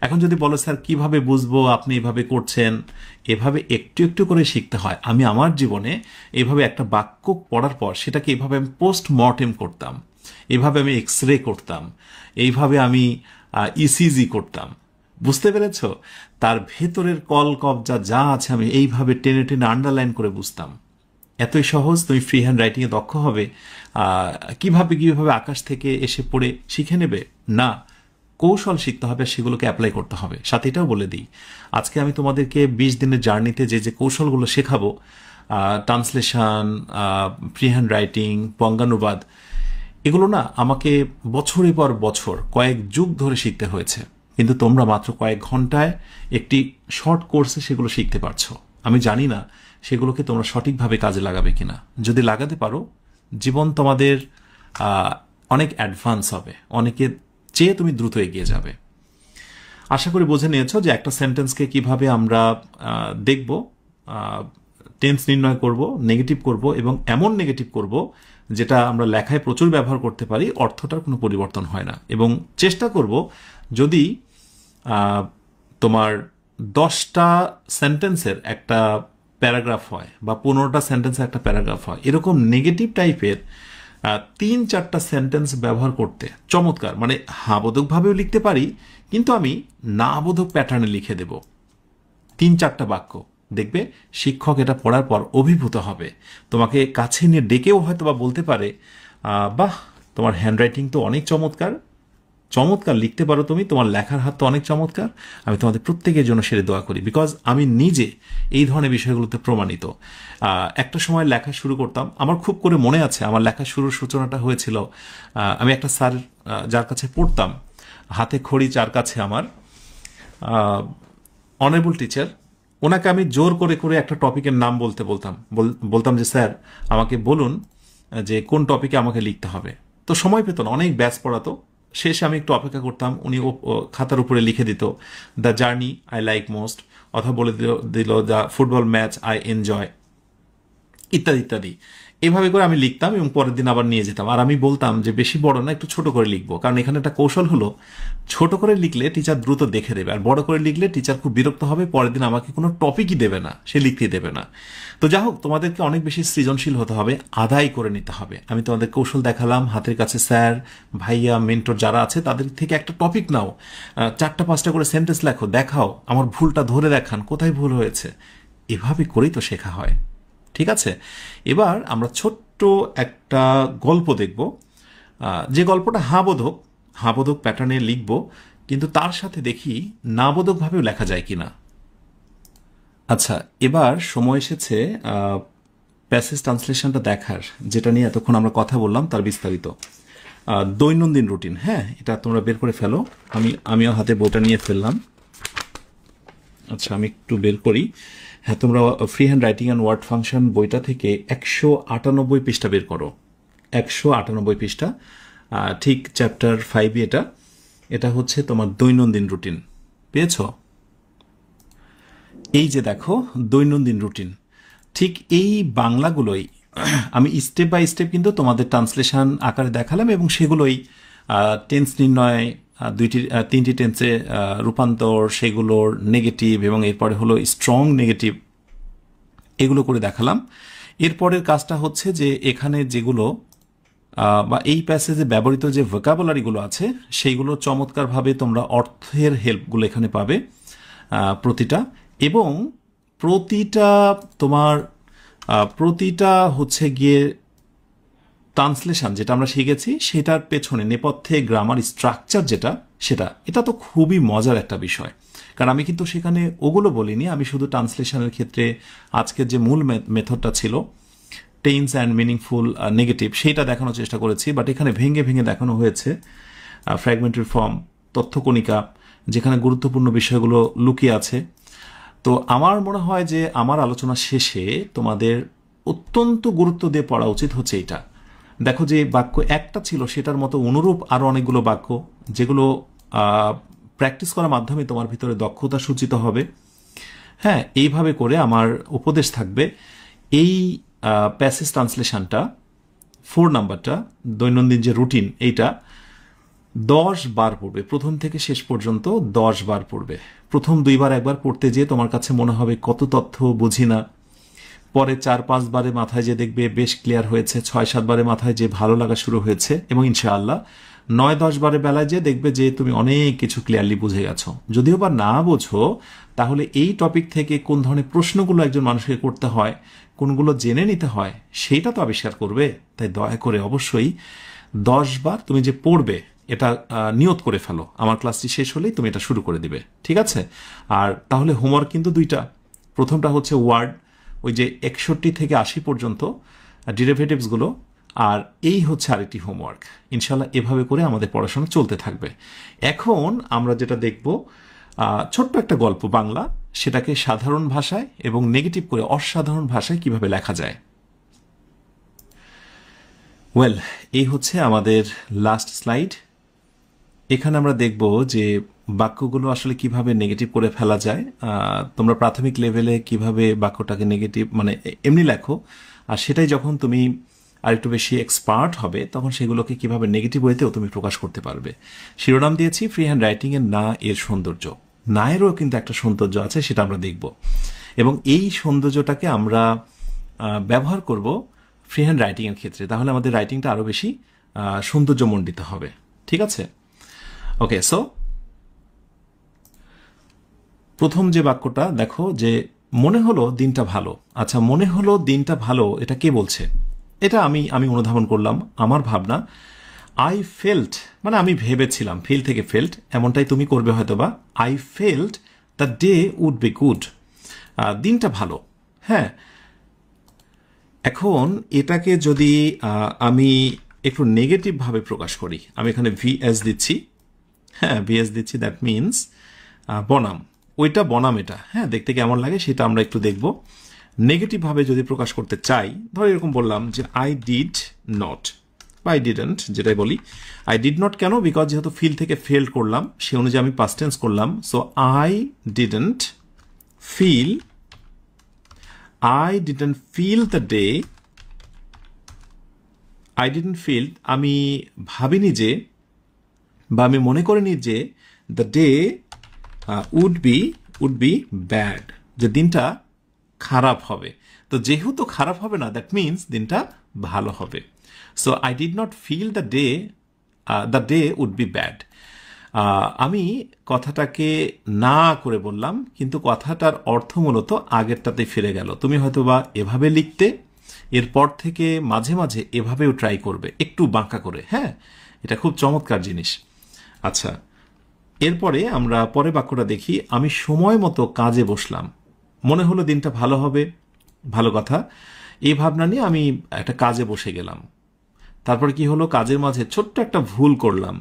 এখন যদি বলো স্যার কিভাবে বুঝবো আপনি এভাবে করছেন, এভাবে একটু একটু করে শিখতে হয়। আমি আমার জীবনে এভাবে একটা বাক্য পড়ার পর সেটাকে এভাবে আমি পোস্টমর্টেম করতাম, এভাবে আমি এক্স রে করতাম, এইভাবে আমি ইসিজি করতাম। বুঝতে পেরেছ? তার ভেতরের কল কবজা যা আছে আমি এইভাবে টেনে টেনে আন্ডারলাইন করে বুঝতাম। এতই সহজ, তুমি ফ্রি হ্যান্ড রাইটিংয়ে দক্ষ হবে, কিভাবে কিভাবে আকাশ থেকে এসে পড়ে শিখে নেবে না, কৌশল শিখতে হবে, সেগুলোকে অ্যাপ্লাই করতে হবে। সাথে এটাও বলে দিই, আজকে আমি তোমাদেরকে 20 দিনের জার্নিতে যে যে কৌশলগুলো শেখাবো, ট্রান্সলেশন, ফ্রি হ্যান্ড রাইটিং, বঙ্গানুবাদ, এগুলো না আমাকে বছরের পর বছর কয়েক যুগ ধরে শিখতে হয়েছে, কিন্তু তোমরা মাত্র কয়েক ঘন্টায় একটি শর্ট কোর্সে সেগুলো শিখতে পারছো। আমি জানি না সেগুলোকে তোমরা সঠিকভাবে কাজে লাগাবে কিনা। যদি লাগাতে পারো, জীবন তোমাদের অনেক অ্যাডভান্স হবে, অনেকের চেয়ে তুমি দ্রুত এগিয়ে যাবে। আশা করি বুঝে নিয়েছো যে একটা সেন্টেন্সকে কিভাবে আমরা দেখব, টেন্স নির্ণয় করব, নেগেটিভ করব, এবং এমন নেগেটিভ করব যেটা আমরা লেখায় প্রচুর ব্যবহার করতে পারি, অর্থটার কোনো পরিবর্তন হয় না। এবং চেষ্টা করব যদি তোমার 10টা সেন্টেন্সের একটা প্যারাগ্রাফ হয় বা 15টা সেন্টেন্সের একটা প্যারাগ্রাফ হয়, এরকম নেগেটিভ টাইপের 3-4টা সেন্টেন্স ব্যবহার করতে চমৎকার, মানে হাবোধকভাবেও লিখতে পারি, কিন্তু আমি না বোধক প্যাটার্নে লিখে দেব 3-4টা বাক্য। দেখবে শিক্ষক এটা পড়ার পর অভিভূত হবে, তোমাকে কাছে নিয়ে ডেকেও হয়তো বা বলতে পারে, বাহ, তোমার হ্যান্ডরাইটিং তো অনেক চমৎকার, চমৎকার লিখতে পারো তুমি, তোমার লেখার হাত তো অনেক চমৎকার। আমি তোমাদের প্রত্যেকের জন্য সেরে দোয়া করি, বিকজ আমি নিজে এই ধরনের বিষয়গুলোতে প্রমাণিত। একটা সময় লেখা শুরু করতাম, আমার খুব করে মনে আছে আমার লেখা শুরুর সূচনাটা হয়েছিল, আমি একটা স্যার যার কাছে পড়তাম, হাতে খড়ি যার কাছে আমার, অনারেবল টিচার, ওনাকে আমি জোর করে করে একটা টপিকের নাম বলতাম যে স্যার আমাকে বলুন যে কোন টপিকে আমাকে লিখতে হবে। তো সময় পেত না, অনেক ব্যাচ পড়াতো, শেষে আমি একটু অপেক্ষা করতাম, উনি খাতার উপরে লিখে দিত the journey I like most, অথবা বলে দিল the football match I enjoy, ইত্যাদি ইত্যাদি। এভাবে করে আমি লিখতাম এবং পরের দিন আবার নিয়ে যেতাম। আর আমি বলতাম যে বেশি বড় না, একটু ছোট করে লিখবো, কারণ এখানে একটা কৌশল হলো ছোট করে লিখলে টিচার দ্রুত দেখে দেবে, আর বড় করে লিখলে টিচার খুব বিরক্ত হবে, পরের দিন আমাকে কোনো টপিকই দেবে না, সে লিখতে দেবে না। তো যা হোক, তোমাদেরকে অনেক বেশি সৃজনশীল হতে হবে, আদায় করে নিতে হবে। আমি তোমাদের কৌশল দেখালাম, হাতের কাছে স্যার, ভাইয়া, মেন্টর যারা আছে তাদের থেকে একটা টপিক নাও, 4টা-5টা করে সেন্টেন্স লেখো, দেখাও, আমার ভুলটা ধরে দেখান, কোথায় ভুল হয়েছে। এভাবে করেই তো শেখা হয়, ঠিক আছে? এবার আমরা ছোট্ট একটা গল্প দেখব, যে গল্পটা হাবোধক প্যাটার্নে লিখব, কিন্তু তার সাথে দেখি নাবোধকভাবেও লেখা যায় কিনা। আচ্ছা, এবার সময় এসেছে প্যাসেজ ট্রান্সলেশনটা দেখার, যেটা নিয়ে এতক্ষণ আমরা কথা বললাম তার বিস্তারিত। দৈনন্দিন রুটিন, হ্যাঁ, এটা তোমরা বের করে ফেলো, আমিও হাতে বইটা নিয়ে ফেললাম। আচ্ছা, আমি একটু বের করি। হ্যাঁ, তোমরা free hand writing and word function বইটা থেকে 198 পৃষ্ঠা বের করো, 198 পৃষ্ঠা, ঠিক চ্যাপ্টার 5 এটা হচ্ছে তোমার দৈনন্দিন রুটিন। পেয়েছ? এই যে দেখো দৈনন্দিন রুটিন, ঠিক এই বাংলাগুলোই আমি স্টেপ বাই স্টেপ কিন্তু তোমাদের ট্রান্সলেশন আকারে দেখালাম, এবং সেগুলোই টেন্স নির্ণয়, 3টি টেন্সে রূপান্তর, সেগুলোর নেগেটিভ, এবং এরপরে হলো স্ট্রং নেগেটিভ, এগুলো করে দেখালাম। এরপরের কাজটা হচ্ছে যে এখানে যেগুলো বা এই প্যাসেজে ব্যবহৃত যে ভোকাবুলারিগুলো আছে, সেইগুলো চমৎকারভাবে তোমরা অর্থের হেল্পগুলো এখানে পাবে প্রতিটা, এবং প্রতিটা হচ্ছে গিয়ে ট্রান্সলেশন যেটা আমরা শিখেছি সেটার পেছনে নেপথ্যে গ্রামার স্ট্রাকচার এটা তো খুবই মজার একটা বিষয়। কারণ আমি কিন্তু সেখানে ওগুলো বলিনি, আমি শুধু ট্রান্সলেশনের ক্ষেত্রে আজকের যে মূল মেথডটা ছিল টেন্স অ্যান্ড মিনিংফুল নেগেটিভ, সেইটা দেখানোর চেষ্টা করেছি, বাট এখানে ভেঙে ভেঙে দেখানো হয়েছে ফ্র্যাগমেন্টারি ফর্ম, তথ্যকণিকা, যেখানে গুরুত্বপূর্ণ বিষয়গুলো লুকিয়ে আছে। তো আমার মনে হয় যে আমার আলোচনা শেষে তোমাদের অত্যন্ত গুরুত্ব দিয়ে পড়া উচিত হচ্ছে এটা। দেখো যে বাক্য একটা ছিল সেটার মতো অনুরূপ আরো অনেকগুলো বাক্য, যেগুলো প্র্যাকটিস করার মাধ্যমে তোমার ভিতরে দক্ষতা সূচিত হবে। হ্যাঁ, এইভাবে করে আমার উপদেশ থাকবে, এই প্যাসেজ ট্রান্সলেশনটা 4 নাম্বারটা দৈনন্দিন যে রুটিন, এইটা 10 বার পড়বে, প্রথম থেকে শেষ পর্যন্ত 10 বার পড়বে। প্রথম 2 বার একবার পড়তে যেয়ে তোমার কাছে মনে হবে কত তথ্য বুঝি না, পরে 4-5 বারে মাথায় যে দেখবে বেশ ক্লিয়ার হয়েছে, 6-7 বারে মাথায় যে ভালো লাগা শুরু হয়েছে, এবং ইনশাআল্লাহ 9-10 বারের বেলায় যে দেখবে যে তুমি অনেক কিছু ক্লিয়ারলি বুঝে গেছো। যদিও বা না বোঝো, তাহলে এই টপিক থেকে কোন ধরনের প্রশ্নগুলো একজন মানুষকে করতে হয়, কোনগুলো জেনে নিতে হয়, সেইটা তো আবিষ্কার করবে। তাই দয়া করে অবশ্যই 10 বার তুমি যে পড়বে এটা নিয়ত করে ফেলো। আমার ক্লাসটি শেষ হলেই তুমি এটা শুরু করে দিবে, ঠিক আছে? আর তাহলে হোমওয়ার্ক কিন্তু দুইটা। প্রথমটা হচ্ছে ওয়ার্ড, ওই যে 61 থেকে 80 পর্যন্ত ডেরিভেটিভসগুলো, আর এই হচ্ছে আরেকটি হোমওয়ার্ক। ইনশাল্লাহ এভাবে করে আমাদের পড়াশোনা চলতে থাকবে। এখন আমরা যেটা দেখব, ছোট্ট একটা গল্প বাংলা, সেটাকে সাধারণ ভাষায় এবং নেগেটিভ করে অসাধারণ ভাষায় কিভাবে লেখা যায়। ওয়েল, এই হচ্ছে আমাদের লাস্ট স্লাইড। এখানে আমরা দেখব যে বাক্যগুলো আসলে কিভাবে নেগেটিভ করে ফেলা যায়। তোমরা প্রাথমিক লেভেলে কিভাবে বাক্যটাকে নেগেটিভ মানে এমনি লেখো, আর সেটাই যখন তুমি আর একটু বেশি এক্সপার্ট হবে তখন সেগুলোকে কিভাবে নেগেটিভ ওয়েতেও তুমি প্রকাশ করতে পারবে। শিরোনাম দিয়েছি ফ্রি হ্যান্ড রাইটিং এর না এর সৌন্দর্য। না এরও কিন্তু একটা সৌন্দর্য আছে, সেটা আমরা দেখব, এবং এই সৌন্দর্যটাকে আমরা ব্যবহার করব ফ্রি হ্যান্ড রাইটিং এর ক্ষেত্রে। তাহলে আমাদের রাইটিংটা আরো বেশি সৌন্দর্যমণ্ডিত হবে, ঠিক আছে? ওকে, সো প্রথম যে বাক্যটা দেখো, যে মনে হলো দিনটা ভালো। আচ্ছা, মনে হলো দিনটা ভালো, এটা কে বলছে? এটা আমি অনুধাবন করলাম, আমার ভাবনা। আই ফেল্ট মানে আমি ভেবেছিলাম, ফিল থেকে ফেল্ট, এমনটাই তুমি করবে হয়তো বা। I felt the day would be good, দিনটা ভালো। হ্যাঁ, এখন এটাকে যদি আমি একটু নেগেটিভ ভাবে প্রকাশ করি, আমি এখানে ভিএস দিচ্ছি। হ্যাঁ, ভিএস দিচ্ছি, দ্যাট মিনস বনাম, ওইটা বনাম এটা। হ্যাঁ, দেখতে কেমন লাগে সেটা আমরা একটু দেখব। নেগেটিভ ভাবে যদি প্রকাশ করতে চাই, ধর এরকম বললাম যে আই ডিড নট বা আই ডিডন্ট, যেটাই বলি। আই ডিড নট কেন? বিকজ যেহেতু ফিল থেকে ফেল করলাম, সে অনুযায়ী আমি পাস্ট টেন্স করলাম। So I didn't feel, I didn't feel the day, I didn't feel, আমি ভাবিনি যে বা আমি মনে করিনি যে the day would be bad, যে দিনটা খারাপ হবে। তো যেহেতু খারাপ হবে না, দ্যাট মিনস দিনটা ভালো হবে। So I did not feel the day would be bad. আমি কথাটাকে না করে বললাম, কিন্তু কথাটার অর্থ মূলত আগেরটাতে ফিরে গেল। তুমি হয়তো বা এভাবে লিখতে, এরপর থেকে মাঝে মাঝে এভাবেও ট্রাই করবে, একটু বাঁকা করে। হ্যাঁ, এটা খুব চমৎকার জিনিস। আচ্ছা, এরপরে আমরা পরে বাক্যটা দেখি। আমি সময় মতো কাজে বসলাম, মনে হলো দিনটা ভালো হবে, ভালো কথা। এই ভাবনা নিয়ে আমি একটা কাজে বসে গেলাম। তারপরে কি হলো? কাজের মাঝে ছোট্ট একটা ভুল করলাম।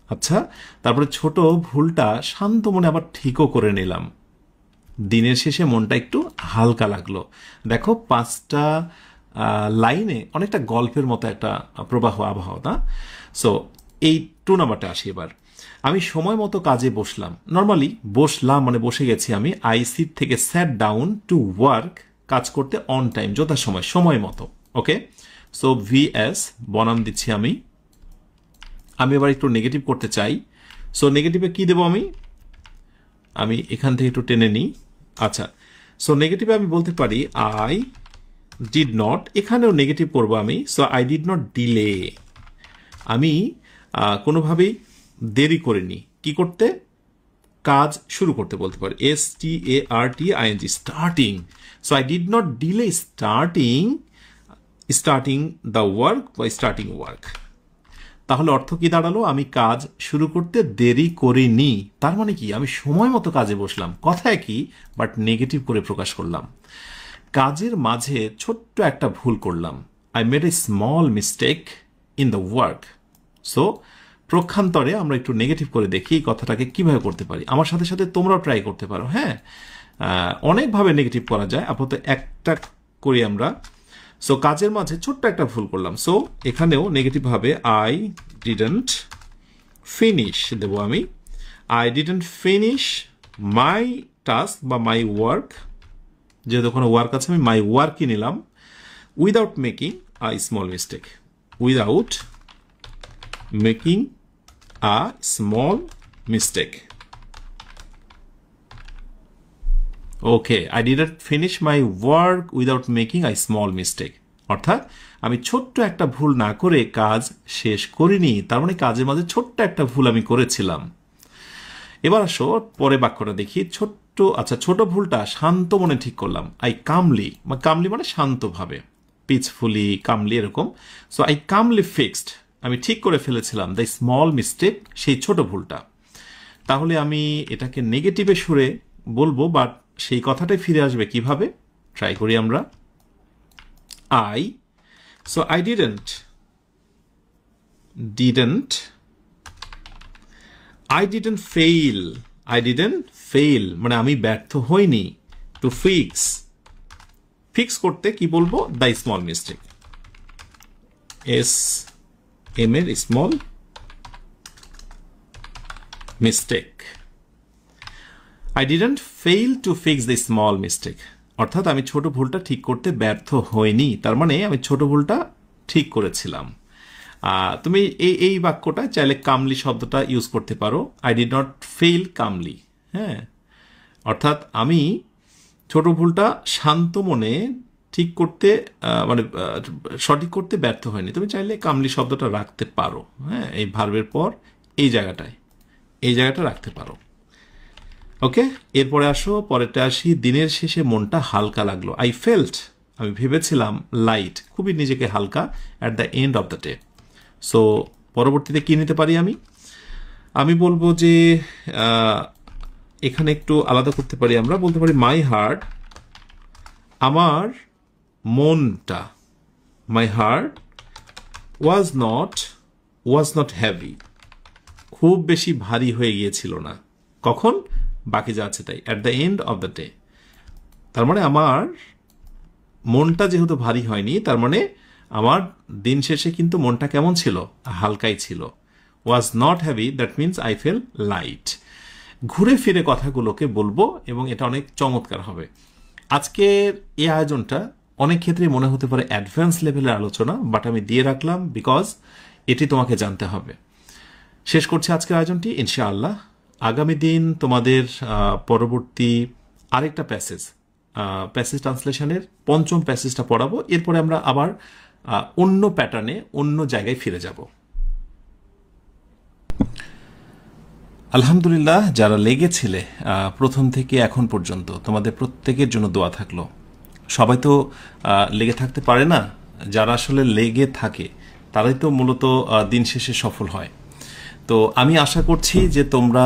আচ্ছা, তারপরে ছোট ভুলটা শান্ত মনে আবার ঠিকও করে নিলাম। দিনের শেষে মনটা একটু হালকা লাগলো। দেখো, 5টা লাইনে অনেকটা গল্পের মতো একটা প্রবাহ, আবহাওয়া না? সো এই 2 নাম্বারটা আসি এবার। আমি সময় মতো কাজে বসলাম। নর্মালি বসলাম মানে বসে গেছি আমি। আই সিট থেকে স্যাট ডাউন টু ওয়ার্ক, কাজ করতে অন টাইম, যথাসময়, সময় মতো। ওকে, সো ভিএস বনাম দিচ্ছি আমি। এবার একটু নেগেটিভ করতে চাই। সো নেগেটিভে কি দেবো আমি এখান থেকে একটু টেনে নিই। আচ্ছা, সো নেগেটিভে আমি বলতে পারি আই ডিড নট, এখানেও নেগেটিভ করবো আমি। So I did not delay, আমি কোনোভাবেই দেরি করিনি কি করতে, কাজ শুরু করতে বলতে পারি। STARTING, starting. So I did not delay starting the work বা স্টার্টিং ওয়ার্ক। তাহলে অর্থ কি দাঁড়ালো? আমি কাজ শুরু করতে দেরি করিনি। তার মানে কি? আমি সময় মতো কাজে বসলাম, কথা একই বাট নেগেটিভ করে প্রকাশ করলাম। কাজের মাঝে ছোট্ট একটা ভুল করলাম। I made a small mistake in the work. So প্রক্ষান্তরে আমরা একটু নেগেটিভ করে দেখি এই কথাটাকে কিভাবে করতে পারি। আমার সাথে সাথে তোমরাও ট্রাই করতে পারো। হ্যাঁ, অনেকভাবে নেগেটিভ করা যায়, আপাতত একটা করি আমরা। সো কাজের মাঝে ছোট্ট একটা ভুল করলাম। সো এখানেও নেগেটিভ ভাবে আই ডিডন্ট ফিনিশ দেবো আমি। I didn't finish my task বা মাই ওয়ার্ক, যেহেতু ওখানে ওয়ার্ক আছে আমি মাই ওয়ার্কই নিলাম। Without making a small mistake, without making a small mistake. Okay, I didn't finish my work without making a small mistake. অর্থাৎ আমি ছোট্ট একটা ভুল না করে কাজ শেষ করিনি, তার মানে কাজের মাঝে ছোট্ট একটা ভুল আমি করেছিলাম। এবার আসো পরে বাক্যটা দেখি। ছোট ভুলটা শান্ত মনে ঠিক করলাম। আই কামলি, কামলি মানে শান্তভাবে, পিসফুলি, কামলি এরকম। সো আই কামলি ফিক্সড, আমি ঠিক করে ফেলেছিলাম দ্য স্মল মিস্টেক, সেই ছোট ভুলটা। তাহলে আমি এটাকে নেগেটিভে সুরে বলবো, বাট সেই কথাটাই ফিরে আসবে কিভাবে, ট্রাই করি আমরা। I didn't fail মানে আমি ব্যর্থ হইনি। টু ফিক্স করতে কি বলবো, দ্য স্মল মিস্টেক, এর small mistake. I didn't fail to fix the small mistake, অর্থাৎ আমি ছোট ভুলটা ঠিক করতে ব্যর্থ হইনি, তার মানে আমি ছোট ভুলটা ঠিক করেছিলাম। তুমি এই বাক্যটা চাইলে কামলি শব্দটা ইউজ করতে পারো। আই ডিড নট ফেইল কামলি, হ্যাঁ, অর্থাৎ আমি ছোট ভুলটা শান্ত মনে ঠিক করতে সঠিক করতে ব্যর্থ হয়নি। তুমি চাইলে কামলি শব্দটা রাখতে পারো, হ্যাঁ, এই ভার্বের পর এই জায়গাটা রাখতে পারো। ওকে, এরপরে আসো, পরেরটা আসি। দিনের শেষে মনটা হালকা লাগলো। আই ফেল্ট, আমি ভেবেছিলাম, লাইট, খুবই নিজেকে হালকা, at the end of the day. So পরবর্তীতে কি নিতে পারি আমি বলবো যে এখানে একটু আলাদা করতে পারি, আমরা বলতে পারি মাই হার্ট, আমার মনটা, my heart was not heavy, খুব বেশি ভারী হয়ে গিয়েছিল না। কখন? বাকি যা আছে তাই, at the end of the day. তার মানে আমার মনটা যেহেতু ভারী হয়নি, তার মানে আমার দিন শেষে কিন্তু মনটা কেমন ছিল, হালকাই ছিল। Was not heavy, that means I fail light. ঘুরে ফিরে কথাগুলোকে বলবো এবং এটা অনেক চমৎকার হবে। আজকের এই আয়োজনটা অনেক ক্ষেত্রে মনে হতে পারে অ্যাডভান্স লেভেলের আলোচনা, বাট আমি দিয়ে রাখলাম বিকজ এটি তোমাকে জানতে হবে। শেষ করছি আজকের আয়োজনটি ইনশাআল্লাহ। আগামী দিন তোমাদের পরবর্তী আরেকটা প্যাসেজ ট্রান্সলেশনের 5ম প্যাসেজটা পড়াবো। এরপরে আমরা আবার অন্য প্যাটার্নে, অন্য জায়গায় ফিরে যাব। আলহামদুলিল্লাহ, যারা লেগেছিলে প্রথম থেকে এখন পর্যন্ত, তোমাদের প্রত্যেকের জন্য দোয়া থাকলো। সবাই তো লেগে থাকতে পারে না, যারা আসলে লেগে থাকে তারাই তো মূলত দিন শেষে সফল হয়। তো আমি আশা করছি যে তোমরা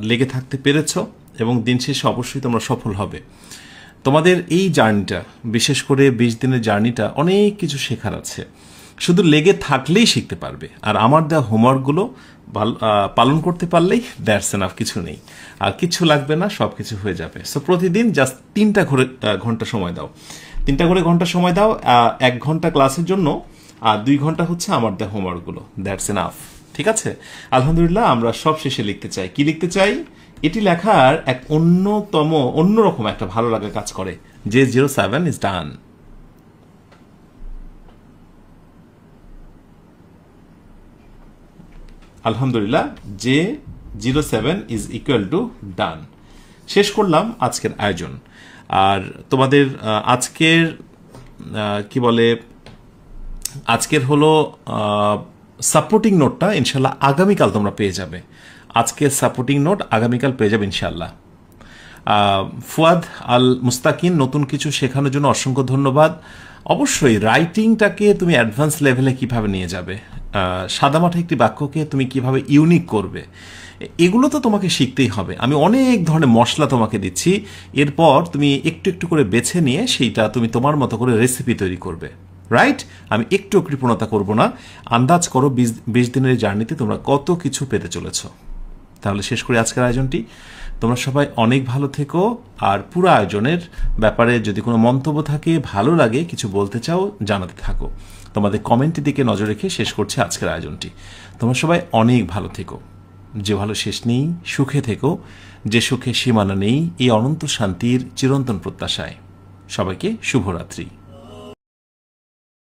লেগে থাকতে পেরেছ এবং দিন শেষে অবশ্যই তোমরা সফল হবে। তোমাদের এই জার্নিটা, বিশেষ করে 20 দিনের জার্নিটা, অনেক কিছু শেখার আছে। শুধু লেগে থাকলেই শিখতে পারবে, আর আমার দেওয়া হোমওয়ার্কগুলো পালন করতে পারলেই দ্যাটস এনাফ, কিছু নেই, আর কিছু লাগবে না, সব কিছু হয়ে যাবে। সো প্রতিদিন জাস্ট 3টা ঘন্টা সময় দাও, 3টা করে ঘন্টা সময় দাও 1 ঘন্টা ক্লাসের জন্য, আর 2 ঘন্টা হচ্ছে আমার দেওয়া হোমওয়ার্কগুলো, দ্যাটস এনাফ। ঠিক আছে, আলহামদুলিল্লাহ। আমরা সব শেষে লিখতে চাই, কি লিখতে চাই? এটি লেখার এক অন্যরকম একটা ভালো লাগা কাজ করে, যে 07 ইজ ডান। আলহামদুলিল্লাহ, যে 07 ইজ ইকুয়াল টু ডান। শেষ করলাম আজকের আয়োজন। আর তোমাদের আজকের হলো সাপোর্টিং নোটটা ইনশাল্লাহ আগামীকাল তোমরা পেয়ে যাবে। আজকের সাপোর্টিং নোট আগামীকাল পেয়ে যাবে ইনশাল্লাহ। ফুয়াদ আল মুস্তাকিন, নতুন কিছু শেখানোর জন্য অসংখ্য ধন্যবাদ। অবশ্যই রাইটিংটাকে তুমি অ্যাডভান্স লেভেলে কিভাবে নিয়ে যাবে, সাদামাটা একটি বাক্যকে তুমি কিভাবে ইউনিক করবে, এগুলো তো তোমাকে শিখতেই হবে। আমি অনেক ধরনের মশলা তোমাকে দিচ্ছি, এরপর তুমি একটু একটু করে বেছে নিয়ে সেইটা তুমি তোমার মতো করে রেসিপি তৈরি করবে, রাইট? আমি একটু কৃপণতা করব না। আন্দাজ করো 20 দিনের জার্নিতে তোমরা কত কিছু পেতে চলেছ। তাহলে শেষ করি আজকের আয়োজনটি। তোমরা সবাই অনেক ভালো থেকো, আর পুরো আয়োজনের ব্যাপারে যদি কোনো মন্তব্য থাকে, ভালো লাগে, কিছু বলতে চাও, জানাতে থাকো। তোমাদের কমেন্টের দিকে নজর রেখে শেষ করছি আজকের আয়োজনটি। তোমরা সবাই অনেক ভালো থেকো, যে ভালো শেষ নেই, সুখে থেকো, যে সুখে সীমানা নেই, এই অনন্ত শান্তির চিরন্তন প্রত্যাশায়। সবাইকে শুভরাত্রি।